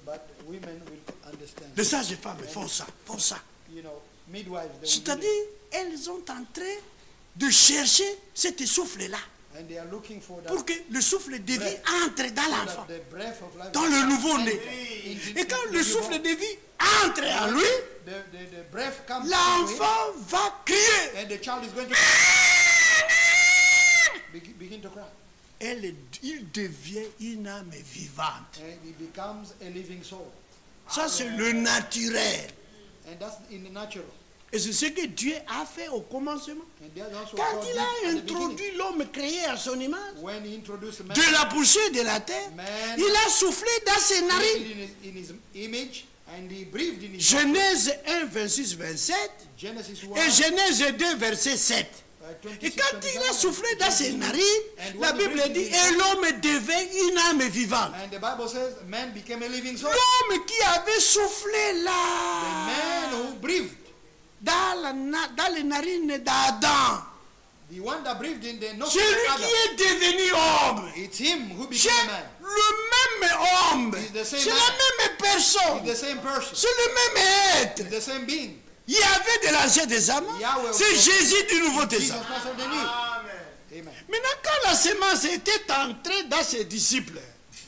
but women will understand. Les sages femmes font ça, font ça. You know, midwives, they will do C'est-à-dire, elles sont en train de chercher cet souffle-là it. And they are looking for that, pour que le souffle de vie breath. entre dans so l'enfant, that the breath of life dans will le come nouveau-né. into Et quand the le newborn. souffle de vie entre en lui, the breath comes into l'enfant va crier. it, and the child is going to begin to cry. Il devient une âme vivante. And he becomes a living soul. Ça, c'est le naturel. And that's in the natural. Et c'est ce que Dieu a fait au commencement. And that's also Quand God il did a at the beginning. introduit l'homme créé à son image, When he introduced man, de la poussière de la terre, Man il a soufflé dans ses narines. created in his image, and he breathed in his Genèse 1, 26, 27 Genesis 1, et Genèse 2, verset 7. 26, Et quand il a 27, soufflé dans ses narines, And la when Bible he dit, breathed in et his l'homme devint une âme vivante. and the Bible says man became a living soul. L'homme qui avait soufflé The là, man who breathed, dans les narines d'Adam, the one that breathed in the nostrils celui of qui Adam, est devenu homme, it's him who c'est became a man. le même homme, He's the same c'est la man. même He's personne, the same person, c'est le même être. the same being. Il y avait de l'Ancien Testament, Yahweh c'est also. Jésus du Nouveau Jesus Testament. Christ of the new. Amen. Maintenant, quand la semence était entrée dans ses disciples,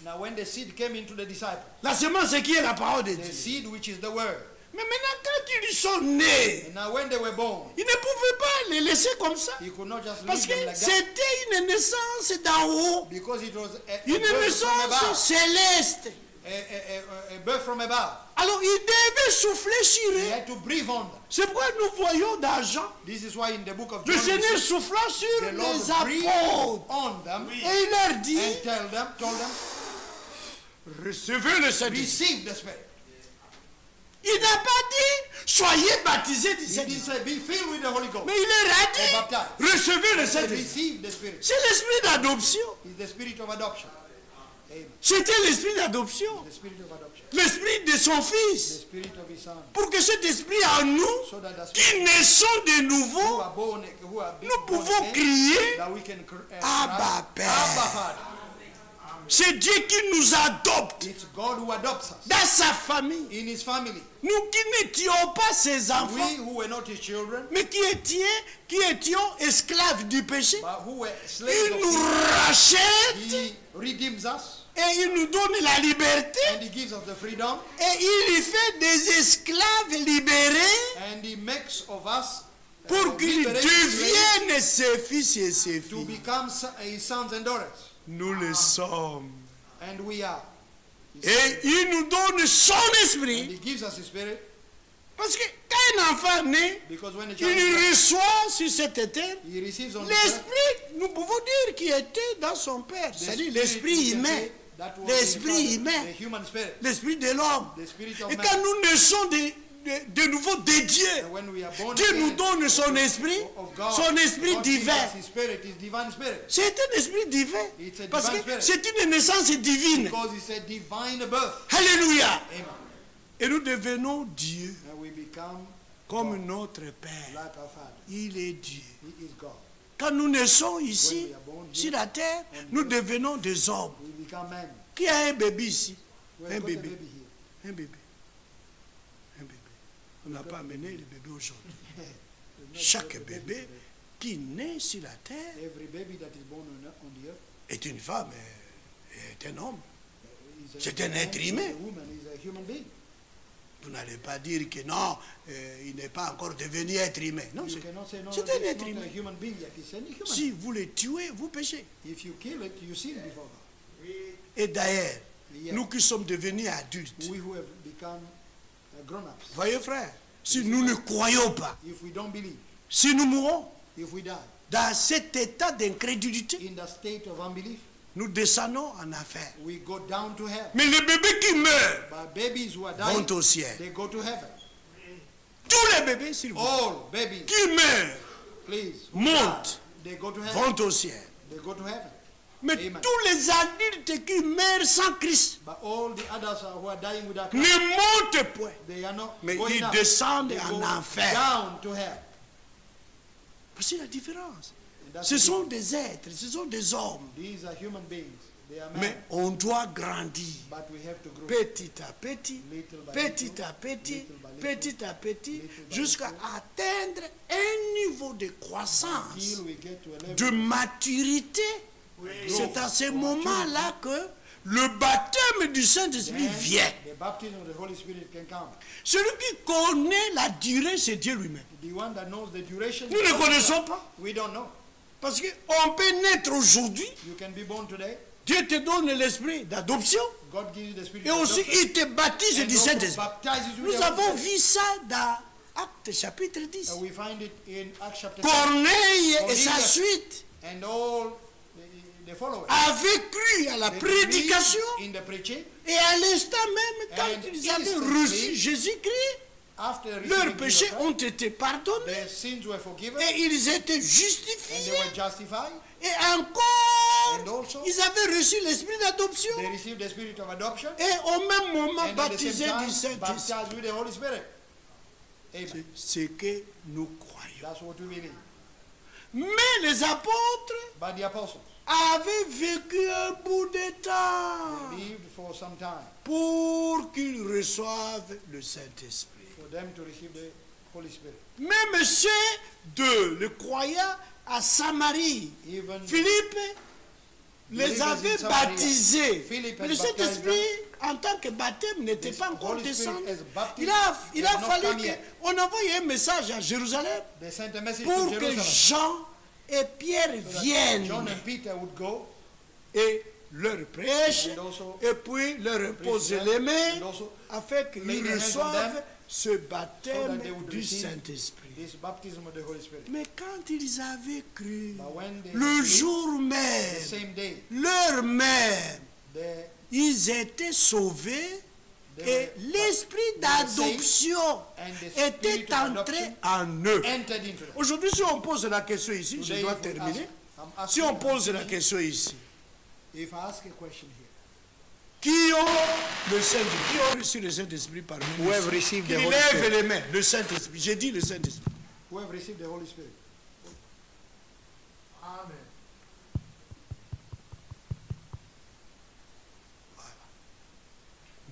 Now when the seed came into the disciple, la semence c'est qui est la parole de the Dieu. seed which is the word, Mais maintenant, quand ils sont nés, and now when they were born, ils ne pouvaient pas les laisser comme ça. he could not just Parce leave que them like that, c'était une naissance d'en haut, because it was a une birth from naissance above, céleste. a birth from above. Alors, ils devaient souffler sur He eux. had to breathe on them. C'est pourquoi nous voyons dans Jean, This is why in the book of le John, it Seigneur says, soufflant sur the Lord les breathed apôtres. on them Et il leur dit, and told them, recevez le Saint-Esprit. receive the Spirit. Il n'a pas dit, soyez baptisés du He didn't Saint-Esprit. say, be filled with the Holy Ghost. Mais il leur a Or dit, baptized. recevez le He said, Saint-Esprit. receive the Spirit. C'est l'esprit d'adoption. It's the Spirit of adoption. Amen. C'était l'esprit d'adoption. The Spirit of adoption. L'esprit de son The fils. Spirit of His Son. Pour que cet esprit en nous, So that the qui Spirit naissons de who nouveau, are born, who are being nous born pouvons again, crier, that we can Abba, cry, Père. Abba, Father. c'est Dieu qui nous adopte It's God who adopts us dans sa famille. in His family. Nous qui n'étions pas ses enfants, We who were not His children, mais qui étions esclaves du péché, but who were slaves il of nous sin, rachète He redeems us et il nous donne la liberté and He gives us the freedom et il y fait des esclaves libérés and He makes of us pour qu'ils liberated slaves deviennent ses fils et ses to filles. become His sons and daughters. Nous le sommes. And we are. Et il nous donne son And esprit. He gives us His Spirit, Parce que quand un enfant naît, because when a child is il born, reçoit sur cette terre he receives on the earth l'esprit, nous pouvons dire, qui était dans son père. the C'est-à-dire spirit, l'esprit we can humain, say, that was l'esprit in the humain, the human spirit, l'esprit de l'homme. the spirit of Et man. quand nous naissons de nouveau de Dieu, And when we are born Dieu nous again donne son esprit, of God, son esprit God gives divin. us His Spirit, His divine spirit, C'est un esprit divin. It's a Parce divine que spirit. c'est une naissance divine. because it's a divine birth. Alléluia. Amen. Et nous devenons Dieu And we become comme notre Père. like our Father. Il est Dieu. He is God. Quand nous naissons When ici, we are born sur here, la terre, nous devenons des hommes. we become men. Qui a un bébé ici? We Un have got a bébé. baby here. Un bébé. On n'a pas amené le bébé aujourd'hui. Chaque bébé qui naît sur la terre Every baby that is born on the earth est une femme, est un homme. is C'est un être humain. a woman, is a human being. Vous n'allez pas dire que non, il n'est pas encore devenu être humain. Non, You cannot say no, c'est it's un être not humain. a human being yet. It's a human. Si vous le tuez, vous péchez. If you kill it, you sin before God. Et d'ailleurs, Yeah. nous qui sommes devenus adultes, We who have become grown-ups, voyez frère, si nous ne croyons pas, if we don't believe, si nous mourons if we die dans cet état d'incrédulité, in the state of unbelief, nous descendons en enfer. we go down to hell. Mais les bébés qui meurent But babies who are vont dying, au ciel. they go to heaven. Tous les bébés, s'il vous plaît, All babies, qui meurent, please, who montent, die, they go to heaven. vont au ciel. They go to heaven. Mais Amen. tous les adultes qui meurent sans Christ But all the others who are dying without ne Christ, montent point, they are not mais going ils up. descendent They en go enfer. down to hell. Voici la différence. And that's Ce the sont difference. des êtres, ce sont des hommes. These are human beings. They are Mais men. on doit grandir But we have to grow. petit à petit, Little by petit little, à petit, little by little, petit à petit, little by jusqu'à little, atteindre un niveau de croissance, Until we get to a level de maturité. C'est à ce moment-là que le baptême du Saint-Esprit then vient. the baptism of the Holy Spirit can come. Celui qui connaît la durée, c'est Dieu lui-même. The one that knows the duration. Nous ne connaissons pas. We don't know. Parce qu'on peut naître aujourd'hui, You can be born today. Dieu te donne l'esprit d'adoption, God gives you the spirit et of aussi adoption, il te baptise and du also Saint-Esprit. baptizes you with Nous the Holy avons Spirit. vu ça dans Actes chapitre 10. We find it in Acts chapter 10. Corneille et sa Cornelius suite and all the followers. avaient cru à la They prédication, believed in the preaching. et à l'instant même, quand And ils avaient instantly, reçu Jésus-Christ, After receiving leurs péchés Jesus ont été pardonnés, Christ, their sins were forgiven et ils étaient and they justifiés, were justified. et encore, And also, ils avaient reçu l'esprit d'adoption, they received the spirit of adoption et au même moment and at the baptisés same du time Saint-Esprit. baptized with the Holy Spirit. Amen. C'est ce que nous croyons. That's what we believe. Mais les apôtres But the apostles avaient vécu un bout de temps believed for some time pour qu'ils reçoivent le Saint-Esprit. for them to receive the Holy Spirit. Même ceux de le croyant à Samarie, Even Philippe les Believers avait in Samaria. baptisés. Philip Mais has le baptized Saint-Esprit, en tant que baptême, n'était The pas encore Holy Spirit descendu. as baptism Il a has not fallu come yet. qu'on envoie un message à Jérusalem They sent a message pour to que Jerusalem Jean et Pierre so that viennent John and Peter would go et leur prêchent, and also et puis leur imposer preach les them, mains and also afin lay qu'ils their hands on reçoivent them ce so baptême that they would du receive Saint-Esprit. this baptism of the Holy Spirit. Mais quand ils avaient cru, But when they le believed, jour the même, same day, l'heure même, they ils étaient sauvés et l'esprit d'adoption and the spirit était of entré adoption en eux. entered into them. Aujourd'hui, si on pose la question ici, je Today, dois if we terminer. I'm Si asking on pose you, la question ici, if I ask a question here, qui ont le Saint-Esprit, qui ont reçu le Saint-Esprit parmi nous? Who have received the Qui Holy lève Spirit? les mains, le Saint-Esprit. J'ai dit le Saint-Esprit. who have received the Holy Spirit? Amen.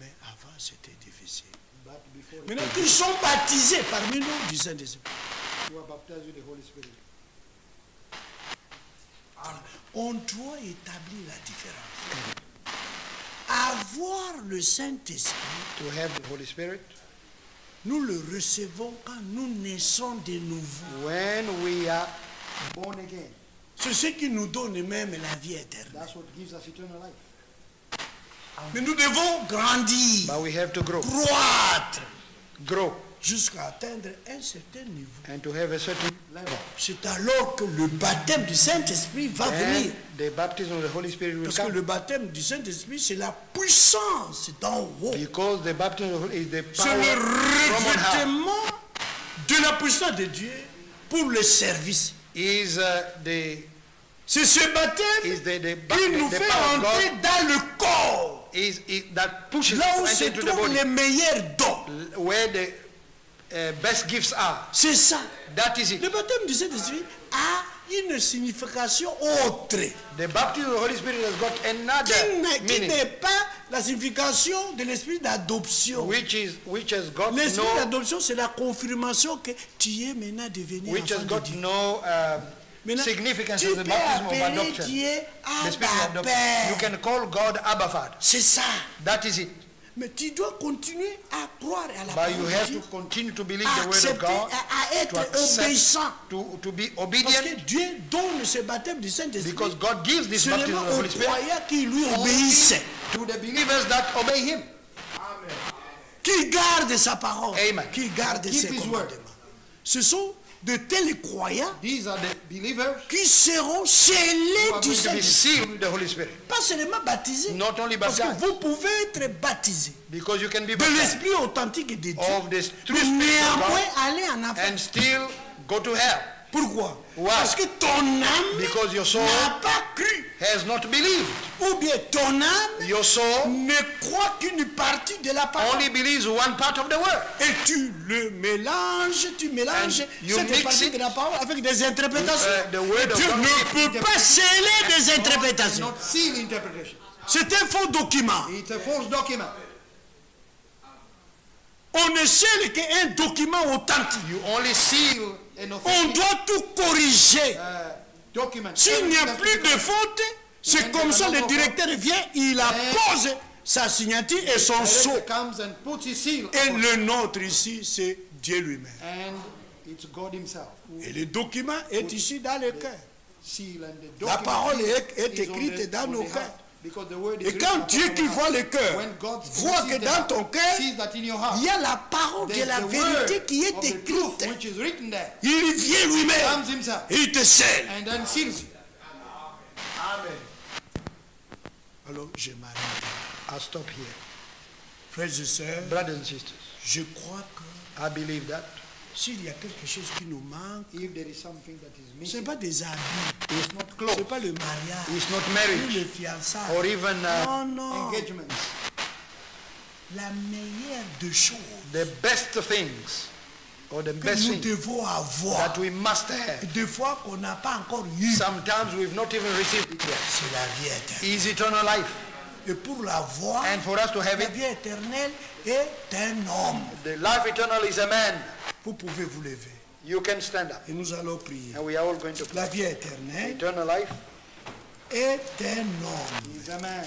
Mais avant, c'était difficile. But before Maintenant, ils sont baptisés parmi nous du Saint-Esprit. you are baptized with the Holy Spirit. Alors, on doit établir la différence. Avoir le Saint-Esprit, To have the Holy Spirit, nous le recevons quand nous naissons de nouveau. when we are born again, C'est ce qui nous donne même la vie éternelle. that's what gives us eternal life. Mais nous devons grandir, But we have to croître, grow, jusqu'à atteindre un certain niveau. and to have a certain level. C'est alors que le baptême du Saint-Esprit va venir. And the baptism of the Holy Spirit will Parce que come. le baptême du Saint-Esprit, c'est la puissance d'en haut. Because the baptism of the Holy is the C'est power le from on high. revêtement de la puissance de Dieu pour le service. Is C'est ce baptême qui nous the fait power of entrer God dans le corps, that pushes là où us se into the trouvent body, les meilleurs dons. where the best gifts are. C'est ça. That is it. Le baptême du Saint-Esprit a une signification autre, The baptism of the Holy Spirit has got another qui meaning. n'est pas la signification de l'esprit d'adoption. which has got L'esprit no, d'adoption, c'est la confirmation que tu es maintenant devenu which has enfant de got Dieu. no Maintenant, significance tu of the peux baptism of appeler adoption. Dieu The spirit of Abba adoption. You Père. can call God Abba Father. C'est ça. That is it. Mais tu dois continuer à croire à la But parole you de have Dieu, to continue to believe à the word of accepter, God, à être to accept, obéissant. to be Parce obedient, que Dieu donne ce baptême du Saint-Esprit because God gives this baptism seulement of the aux Holy Spirit croyants qui lui only obéissent, to the believers that obey Him. qui gardent sa parole, Amen. qui gardent Keep ses his commandements. word. Ce sont de tels croyants These are the believers qui seront who scellés are du going to be Saint-Esprit. sealed with the Holy Spirit. Pas seulement baptisés, Not only parce que baptized, vous pouvez être baptisés because you can be de baptized l'Esprit authentique de Dieu, of the true mais Spirit of néanmoins God aller en enfer. and still go to hell. Pourquoi? Why? Parce que ton âme Because your soul n'a pas cru. has not believed. Ou bien ton âme Your soul ne croit qu'une partie de la parole. only believes one part of the word. Et tu le mélanges, tu mélanges And you cette mix partie it, de la parole avec des interprétations. the word of Dieu God ne peut pas sceller des interprétations. not seal interpretation. C'est un faux document. It's a false document. On ne scelle qu'un document authentique. You only seal an On authentic doit tout corriger. document. S'il n'y a Everything plus has to de be faute, c'est comme ça le directeur vient, il appose sa signature et son correct. sceau. Director comes and puts his seal Et upon it. le nôtre ici, c'est Dieu lui-même. And it's God Himself who Et le document est ici dans le cœur. seal and the La document parole est is on écrite the- dans on nos the cœurs. heart. Because the word is Et written quand upon Dieu our qui heart. voit le cœur, When God voit que sees the dans heart, ton cœur, sees that in your heart, il y a la parole de there's la the vérité word qui est of the truth écrite. which is written there. Il vient lui-même, Comes Himself il te scelle. and then seals you. Alors je m'arrête. I'll stop here. Frères et sœurs, Brothers and sisters, je crois que I believe that s'il y a quelque chose qui nous manque, if there is something that is ce n'est missing, pas des habits, it's not ce clothes, n'est pas le mariage, it's not ni marriage, le fiançailles. or even Non, non. engagements. La meilleure des choses The best things, or the que best nous thing devons avoir, that we must have, des fois qu'on n'a pas encore eu, sometimes we've not even received it yet, c'est la vie éternelle. is eternal life. Et pour l'avoir, And for us to have la it, vie éternelle est un homme. the life eternal is a man. Vous pouvez vous lever. You can stand up. Et nous allons prier. And we are all going to pray. La vie éternelle Eternal life est un homme. is a man.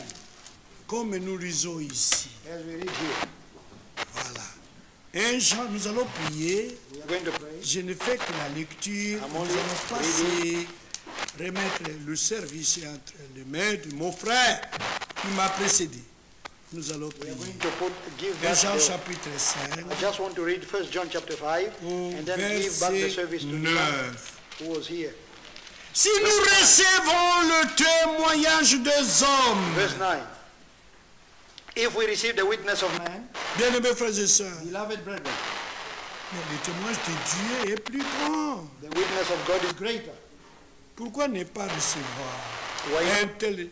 Comme nous lisons ici. As we read here, Voilà. Un Jean, nous allons prier. we are going to pray. Je ne fais que la lecture. I'm Nous only allons passer, remettre le service entre les mains de mon frère qui m'a précédé. Nous allons We are prier. going to give 1 back Jean the, chapitre 5, I just want to read 1 John chapter 5 au and then give back the verset service to the 9. man who was here. Si nous recevons le témoignage des hommes, Verse 9. If we receive the witness of man, bien-aimés frères et sœurs, beloved brethren, mais le témoignage de Dieu est plus grand. the witness of God is greater. Pourquoi ne pas recevoir Why un tel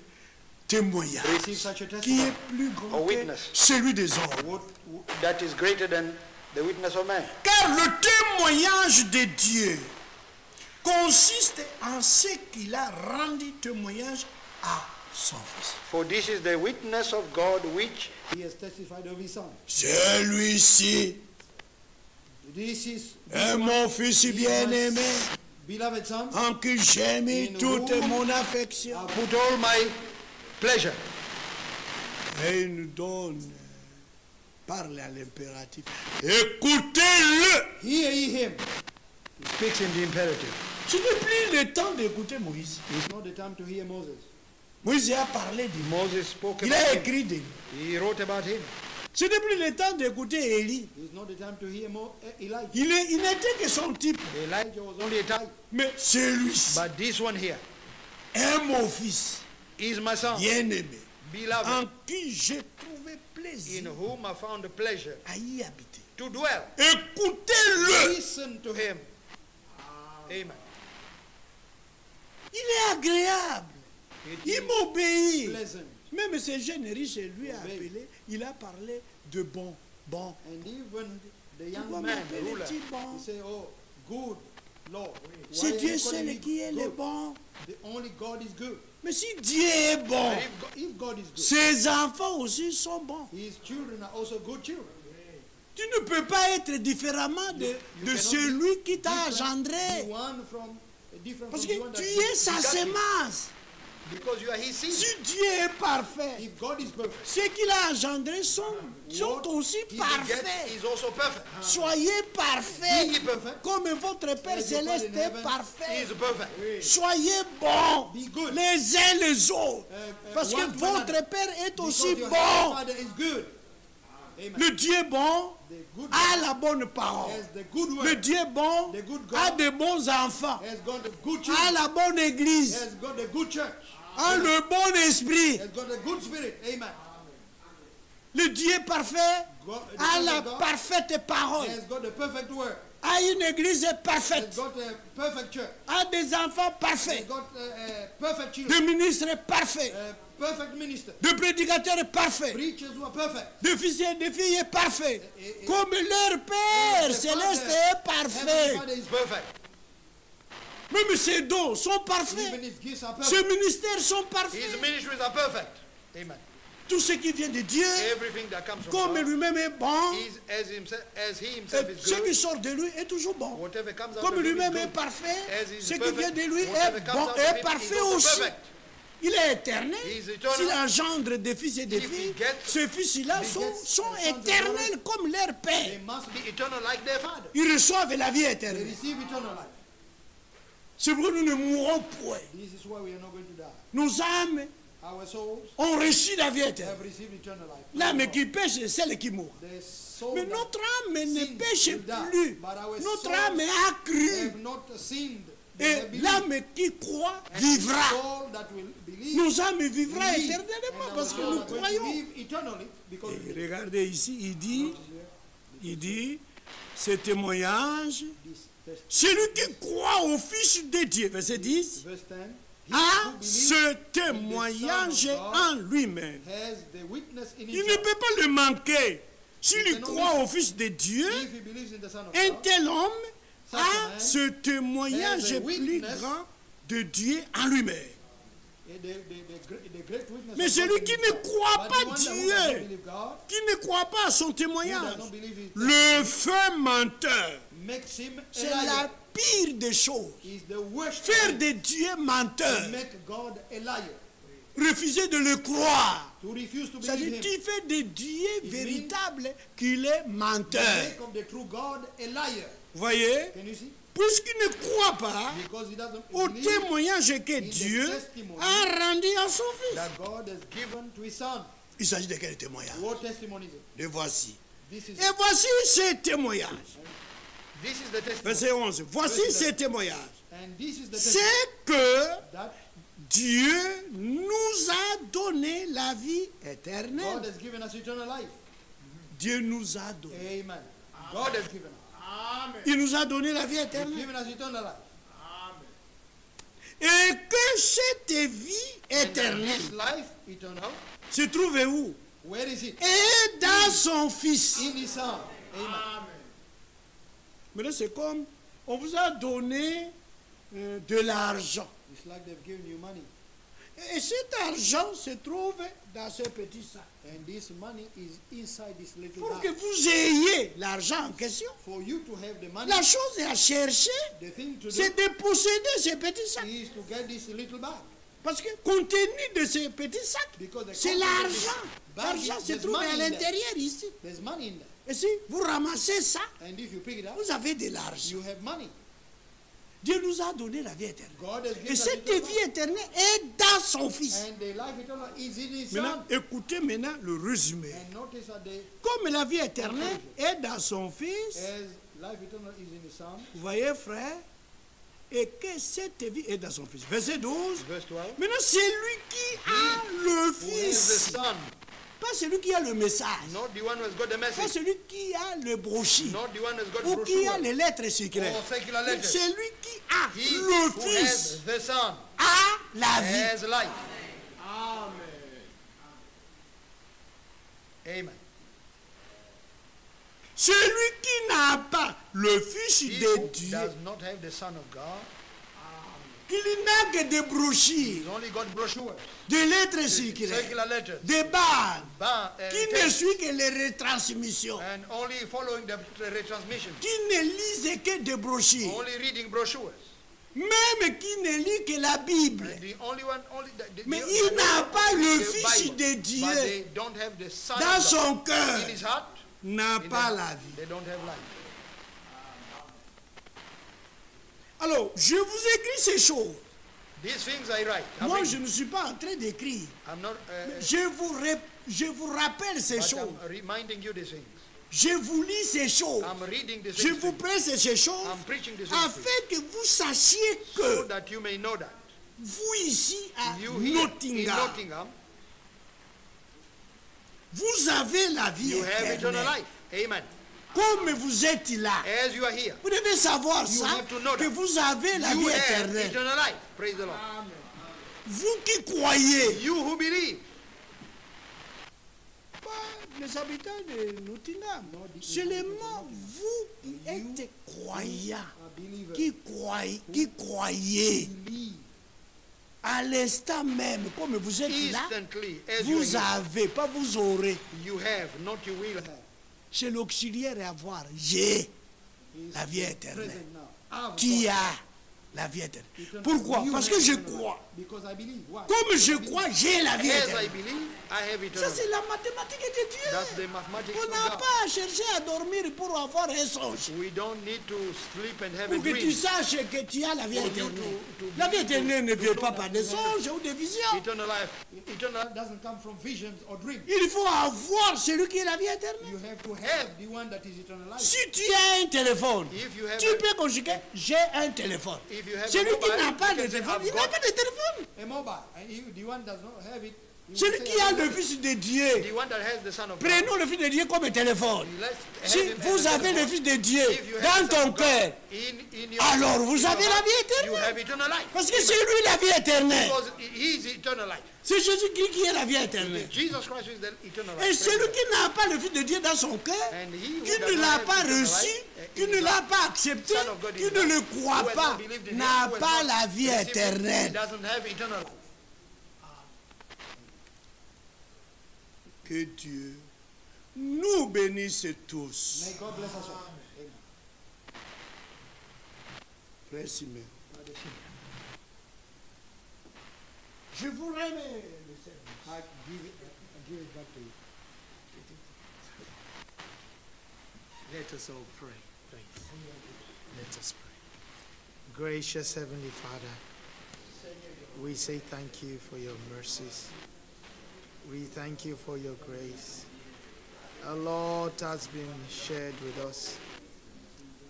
témoignage receive such a qui est testimony plus grand or que witness? celui des hommes? That is greater than the witness of man. Car le témoignage de Dieu consiste en ce qu'il a rendu témoignage à son Fils. For this is the witness of God which He has testified of His Son. Celui-ci This is est mon Fils bien-aimé, beloved Son. en qui j'ai mis In toute whom mon affection. I put all my pleasure. Et il nous donne, parle à l'impératif, écoutez-le. Hear ye Him. He speaks in the imperative. Ce n'est plus le temps d'écouter Moïse. It's not the time to hear Moses. Moïse a parlé de lui. Moses spoke Il about a him. écrit de lui. He wrote about him. Ce n'est plus le temps d'écouter Élie. It's not the time to hear Elijah. Il n'était que son type. Elijah was only a type. Mais celui-ci But this one here est mon Fils is my son, bien-aimé, beloved, en qui j'ai trouvé in plaisir whom I found pleasure à y habiter. to dwell. Écoutez-le. Listen to him. Amen. Il est agréable. It Il is m'obéit. pleasant. Même ce jeune riche, lui a appelé, il a parlé de bon. And even the Tu young vas man, m'appeler ruler, petit bon. he say, oh, good. Lord, why C'est are Dieu you calling seul me qui est le good? bon. The only God is good. Mais si Dieu est bon, But if God is good, ses enfants aussi sont bons. his children are also good children. Tu ne peux pas être différemment de cannot celui qui t'a Different- engendré. be one from different Parce from que the one that tu es sa begat you. semence. Because you are his seed. Si Dieu est parfait, If God is perfect, ceux qu'il a engendrés sont what aussi he begets parfaits. is also perfect. Soyez Be parfaits, ye perfect. comme votre Père As your Céleste Father in est heaven parfait. is perfect. Soyez bons Be good. les uns les autres. Parce que one to another. votre Père est Because aussi your bon. Father is good. Amen. Le Dieu bon The good a God la bonne parole. has the good Le word. Dieu bon The good God a de bons enfants. Has got the good A children. la bonne église. Has got the good church. A le bon esprit. Has got the good spirit. Amen. Le Dieu parfait God, the a la perfect God parfaite parole. has got the perfect word. A une église Has parfaite. got a perfect church. A des enfants Has parfaits. got perfect De children. ministres parfaits. Perfect minister. De prédicateurs parfaits. Preachers who are perfect. De fils et de filles parfaits. Et- Comme leur Père The céleste Father- est Heavenly parfait. Father is perfect. Même ses dons sont parfaits. Even his gifts are Ses perfect. ministères sont His parfaits. ministries are perfect. Amen. Tout ce qui vient de Dieu, Everything that comes from comme God lui-même est bon, is as he himself is ce qui good. sort de lui est toujours bon. Whatever comes out Comme of him is lui-même est good. parfait, As he is ce qui perfect, vient de lui whatever est comes bon out of et him is parfait also aussi. perfect. Il est éternel. He is eternal. S'il engendre des fils et des If he filles, gets- ces fils-là he sont gets sons and éternels daughters, comme leur They Père. must be eternal like their father. Ils reçoivent la vie They éternelle. receive eternal life. C'est pourquoi nous ne mourrons point. This is why we are not going to die. Nos âmes Our souls ont reçu la vie éternelle. have received eternal life. L'âme qui pêche, c'est celle qui mourra. The soul Mais that notre âme ne sin pêche will die, plus. but our Notre souls âme a cru. have not sinned. They Et have believed. l'âme qui croit And the vivra. soul that will believe Nos âmes vivra will live. éternellement And parce our que souls nous are going to croyons. live eternally because we Et believe. regardez ici, il dit, ce témoignage, This test- celui qui croit au Fils de Dieu, verset 10, Verse 10. He a who believes ce témoignage en lui-même. has the witness in Il ne himself. peut pas le manquer. S'il cannot croit miss au Fils de Dieu, If he believes in the Son of un God, tel homme Such a a man ce témoignage has a plus witness grand de Dieu en lui-même. the great witness Mais of God celui in qui ne himself. croit But pas the one that Dieu, does not believe God, qui ne croit pas à son who témoignage, does not believe his le feu menteur, makes him c'est a la liar. pire des choses. Is the worst Faire thing de Dieu to menteur, make God a liar. refuser de le croire. To refuse to believe C'est-à-dire, him. tu fais de Dieu It véritable qu'il est To menteur. make of the true God a liar. Vous voyez, Can you see? puisqu'il ne croit pas Because he doesn't au believe témoignage que the Dieu testimony a rendu à son Fils. that God has given to his Son. Il s'agit de quel témoignage? What testimony is it? Le voici. This is, Et voici ce témoignage. this is the testimony. Verset 11. Voici ce témoignage. And this is the testimony C'est que that Dieu nous a donné la vie God éternelle. has given us eternal life. Dieu nous a donné. Amen. God has given us. Il nous a donné la vie He's éternelle. given us eternal life. Et que cette vie And that éternelle this life, eternal, se trouve où? where is it? Et dans son Fils. In his Son. Amen. Mais là, c'est comme, on vous a donné de l'argent. It's like they've given you money. Et cet argent se trouve dans ce petit sac. And this money is inside this little Pour que bag. vous ayez l'argent en question, For you to have the money, la chose à chercher, the thing to do c'est de posséder ce petit sac. is to get this little bag. Parce que contenu de ce petit sac, Because the c'est content of this l'argent. bag L'argent is- se there's trouve money à in there. l'intérieur ici. There's money in there. Et si vous ramassez ça, And if you pick it up, vous avez de l'argent. you have money. Dieu nous a donné la vie éternelle. God has Et given us cette eternal vie life. éternelle est dans son Fils. And the life eternal is in his Maintenant, Son. écoutez maintenant le résumé. And notice that the, Comme la vie éternelle est dans son Fils, as life eternal is in his Son. vous voyez frère, et que cette vie est dans son Fils. Verset 12. Verse 12. Maintenant, c'est lui qui a le Who has the Fils. Son, Pas celui qui a le message. not the one who has got the Pas message, celui qui a le brochure. not the one who has got Ou qui a brochure les lettres secrètes. or secular letters. Celui qui a He le who Fils has the Son a la vie. has life. Amen. Celui qui n'a pas le Fils He de who Dieu, does not have the Son of God, qu'il n'a que des brochures, he's only got brochures, des lettres circulaires, circular letters, des bandes, qui ne tapes, suit que les retransmissions, and only following the retransmission, qui ne lise que des brochures, only reading brochures. même qui ne lit que la Bible. And the only one, Mais il n'a pas le Fils de but Dieu they don't have the Son dans of son God. cœur, In his heart, n'a in pas their- la vie. they don't have life. Alors, je vous écris ces choses. These things I write. Moi, je ne suis pas en train d'écrire. I'm not, Je vous rappelle ces but choses. I'm reminding you these things. Je vous lis ces choses. I'm reading these Je things vous presse ces choses I'm preaching these things afin que vous sachiez so que that you may know that. vous ici à You here in Nottingham, Nottingham, vous avez la vie you have eternal éternelle. life. Amen. Comme vous êtes là, As you are here, vous devez savoir You ça, have to know que that. vous avez la you vie have éternelle. eternal life. Praise the Lord. Vous qui croyez, You who believe, pas les habitants de Nottingham, seulement vous qui êtes croyants, qui croyez, à l'instant même, comme vous êtes là, instantly, as you are vous here, avez, pas vous aurez. you have, not you will have. C'est l'auxiliaire à avoir. J'ai la vie éternelle. Tu as la vie éternelle. Pourquoi? Parce que je crois. Comme je crois, j'ai la vie As I éternelle. believe, I have Ça, eternal c'est life. la mathématique de That's Dieu. the mathematics On of n'a God. pas à chercher à dormir pour avoir un songe. We don't need to sleep and have a Pour que tu dream. saches que tu as la vie For you éternelle. to La vie believe, éternelle ne to vient know pas that par des you have songes ou des visions. Eternal life. Eternal life. doesn't come from visions or dreams. Il faut avoir celui qui est la vie éternelle. You have to have the one that is eternal life. Si tu as un téléphone, If you have tu peux conjuguer j'ai un téléphone. If you have a Celui qui mobile, n'a pas you de can say, téléphone, I've il n'a got pas de téléphone. A mobile, and if the one does not have it, you Celui will say, qui a "I le don't Fils de Dieu, the one that has the Son of God. prenons le Fils de Dieu comme téléphone. Let's Si have him as vous a avez le telephone. Fils de Dieu If you have dans the Son ton of God cœur, in your alors vous in your avez la heart, vie you éternelle. have eternal life. Parce que c'est lui la vie éternelle. Because he is eternal life. C'est Jésus-Christ qui est la vie éternelle. Jesus Christ is the eternal Et life. celui qui n'a pas le Fils de Dieu dans son cœur, And he who qui does ne not l'a have pas eternal reçu, life, qui in ne the l'a pas accepté, Son of God qui is ne not- le who croit has pas, not believed in him, n'a who has pas not la vie received him, éternelle. he doesn't have eternal life. Que Dieu nous bénisse tous. May God bless us all. Amen. Frère Simeon. Je vous remets le service. I give it back to you. Let us all pray, please. Let us pray. Gracious Heavenly Father, we say thank you for your mercies. We thank you for your grace. A lot has been shared with us.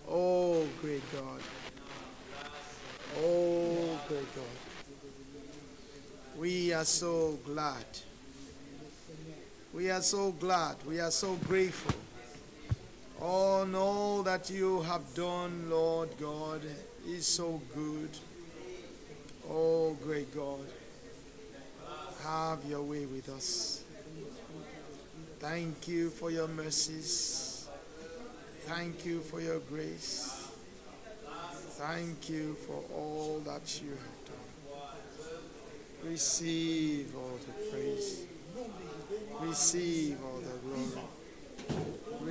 Oh, great God. Oh, great God. We are so glad. We are so glad. We are so grateful. Oh, all that you have done, Lord God, is so good. Oh, great God. Have your way with us. Thank you for your mercies. Thank you for your grace. Thank you for all that you have done. Receive all the praise. Receive all the glory.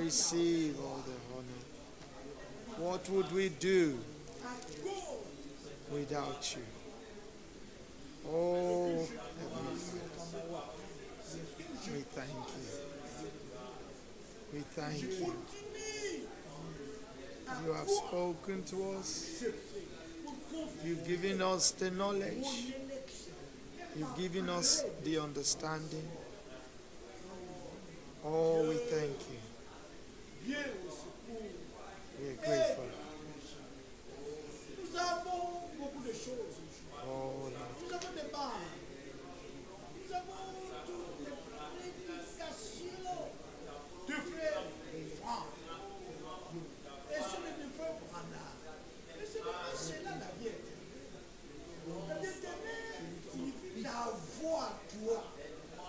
Receive all the honor. What would we do without you? Oh, Heavenly Father, we thank you. We thank you. You have spoken to us. You've given us the knowledge. You've given us the understanding. Oh, we thank you. We are grateful. Nous avons beaucoup de choses. Oh, Lord. Nous avons des balles. Nous avons toutes les prédications de frères Franck. Et sur les frères Branham. Et c'est pas cela la vie éternelle. La vie éternelle signifie d'avoir toi,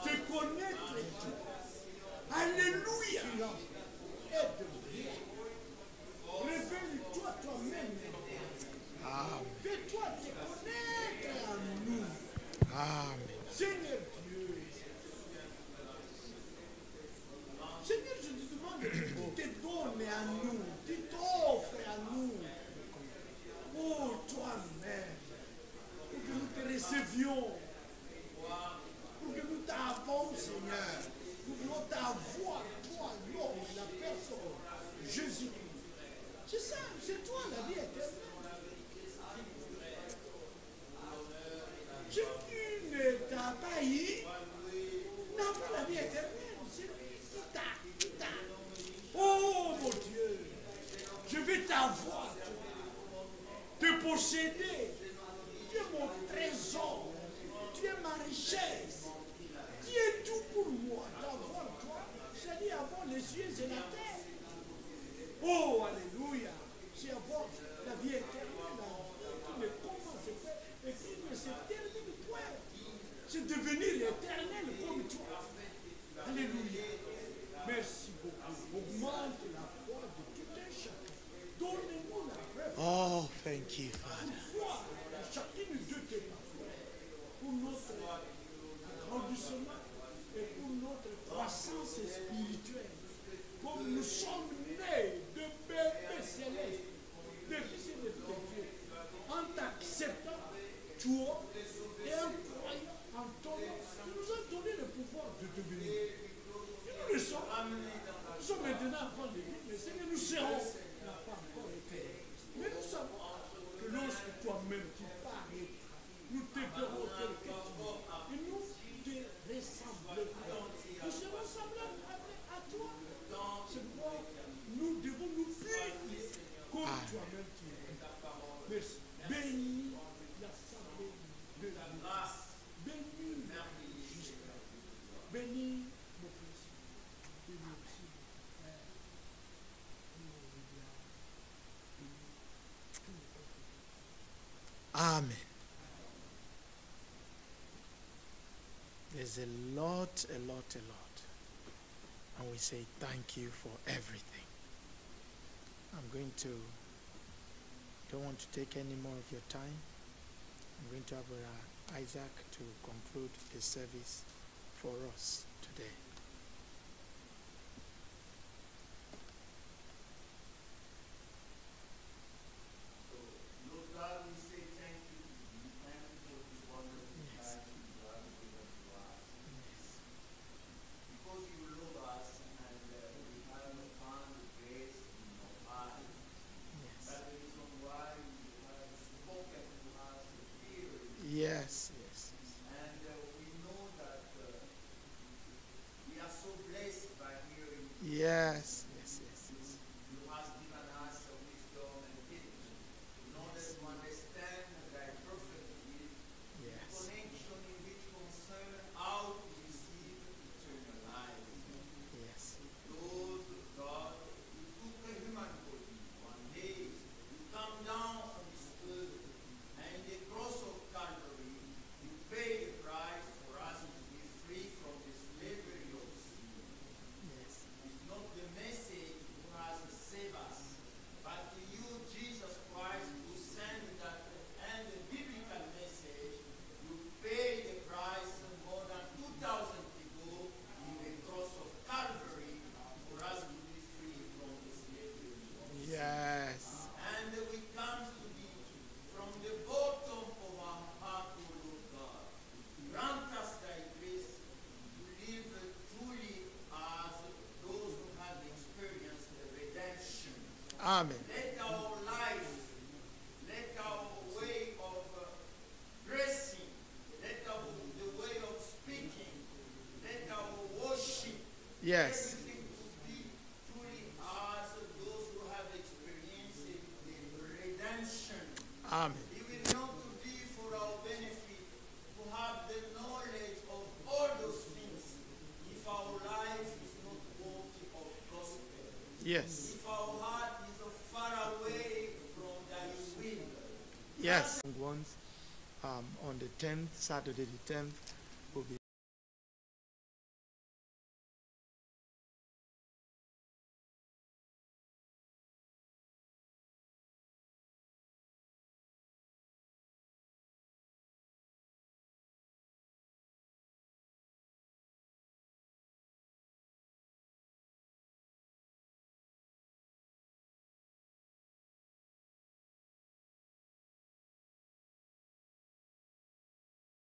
te connaître Dieu. Alléluia. Aide-moi. Amen. Seigneur Dieu. Seigneur, je te demande que tu te donnes à nous, tu t'offres à nous. Oh, toi-même, pour que nous te recevions, pour que nous t'avons, Seigneur, pour que nous t'avons, toi, l'homme, la personne, Jésus-Christ. C'est ça, c'est toi la vie éternelle. Celui qui ne t'a pas eu n'a pas la vie éternelle. C'est lui qui t'a. Oh mon Dieu, je vais t'avoir, te posséder. Tu es mon trésor, tu es ma richesse, tu es tout pour moi. D'avoir toi, c'est-à-dire avoir les cieux et la terre. Oh, alléluia, c'est avoir la vie éternelle, qui ne commence pas et qui ne se termine point. C'est devenir éternel comme toi. Alléluia. Merci beaucoup. Augmente la foi de tout un chacun. Donne-nous la preuve. Oh, thank you, Father. Foi à chacune de tes paroles pour notre agrandissement et pour notre croissance spirituelle. Comme nous sommes nés de bébés célestes, de fils et de Dieu, en t'acceptant, toi, et en croyant en ton nom, tu nous as donné le pouvoir de devenir. Et nous le sommes. Nous sommes maintenant enfants de vie, mais Seigneur, nous serons. N'a pas encore été. Mais nous savons que lorsque toi-même tu paraîtras, nous te verrons tel que tu es. Et nous te ressemblerons. Nous serons semblables à toi. C'est pourquoi nous devons nous punir comme toi-même tu es. Merci. Bénis l'assemblée de l'Église. Bénis juste. Bénis mon fils. Bénis aussi mon frère. Amen. There's a lot. And we say thank you for everything. Don't want to take any more of your time. I'm going to have Isaac to conclude the service for us today. Yes. And we know that we are so blessed by hearing. Yes. You have given us wisdom and wisdom in order to understand thy perfect will, Yes. connection in which concern how to receive eternal life. Yes. Lord God, you took a human body one day, you come down from this earth, and the cross of Calvary, you paid the price for us to be free from the slavery of sin. Yes. It's not the message who has saved us, but you, Jesus Christ, who sent that and the biblical message, you paid the price more than 2,000 ago in the cross of Calvary for us to be free from the slavery of sin. Yes. And we come to thee from the bottom of our heart, O Lord God. Grant us thy grace to live truly as those who have experienced the redemption. Amen. Let our life, let our way of dressing, let the way of speaking, let our worship, Yes. everything to be truly as those who have experienced the redemption. Amen. It will not to be for our benefit to have the knowledge of all those things if our life is not worthy of gospel. Yes. If our heart is far away from thy will. Yes. Once on the 10th, Saturday the 10th,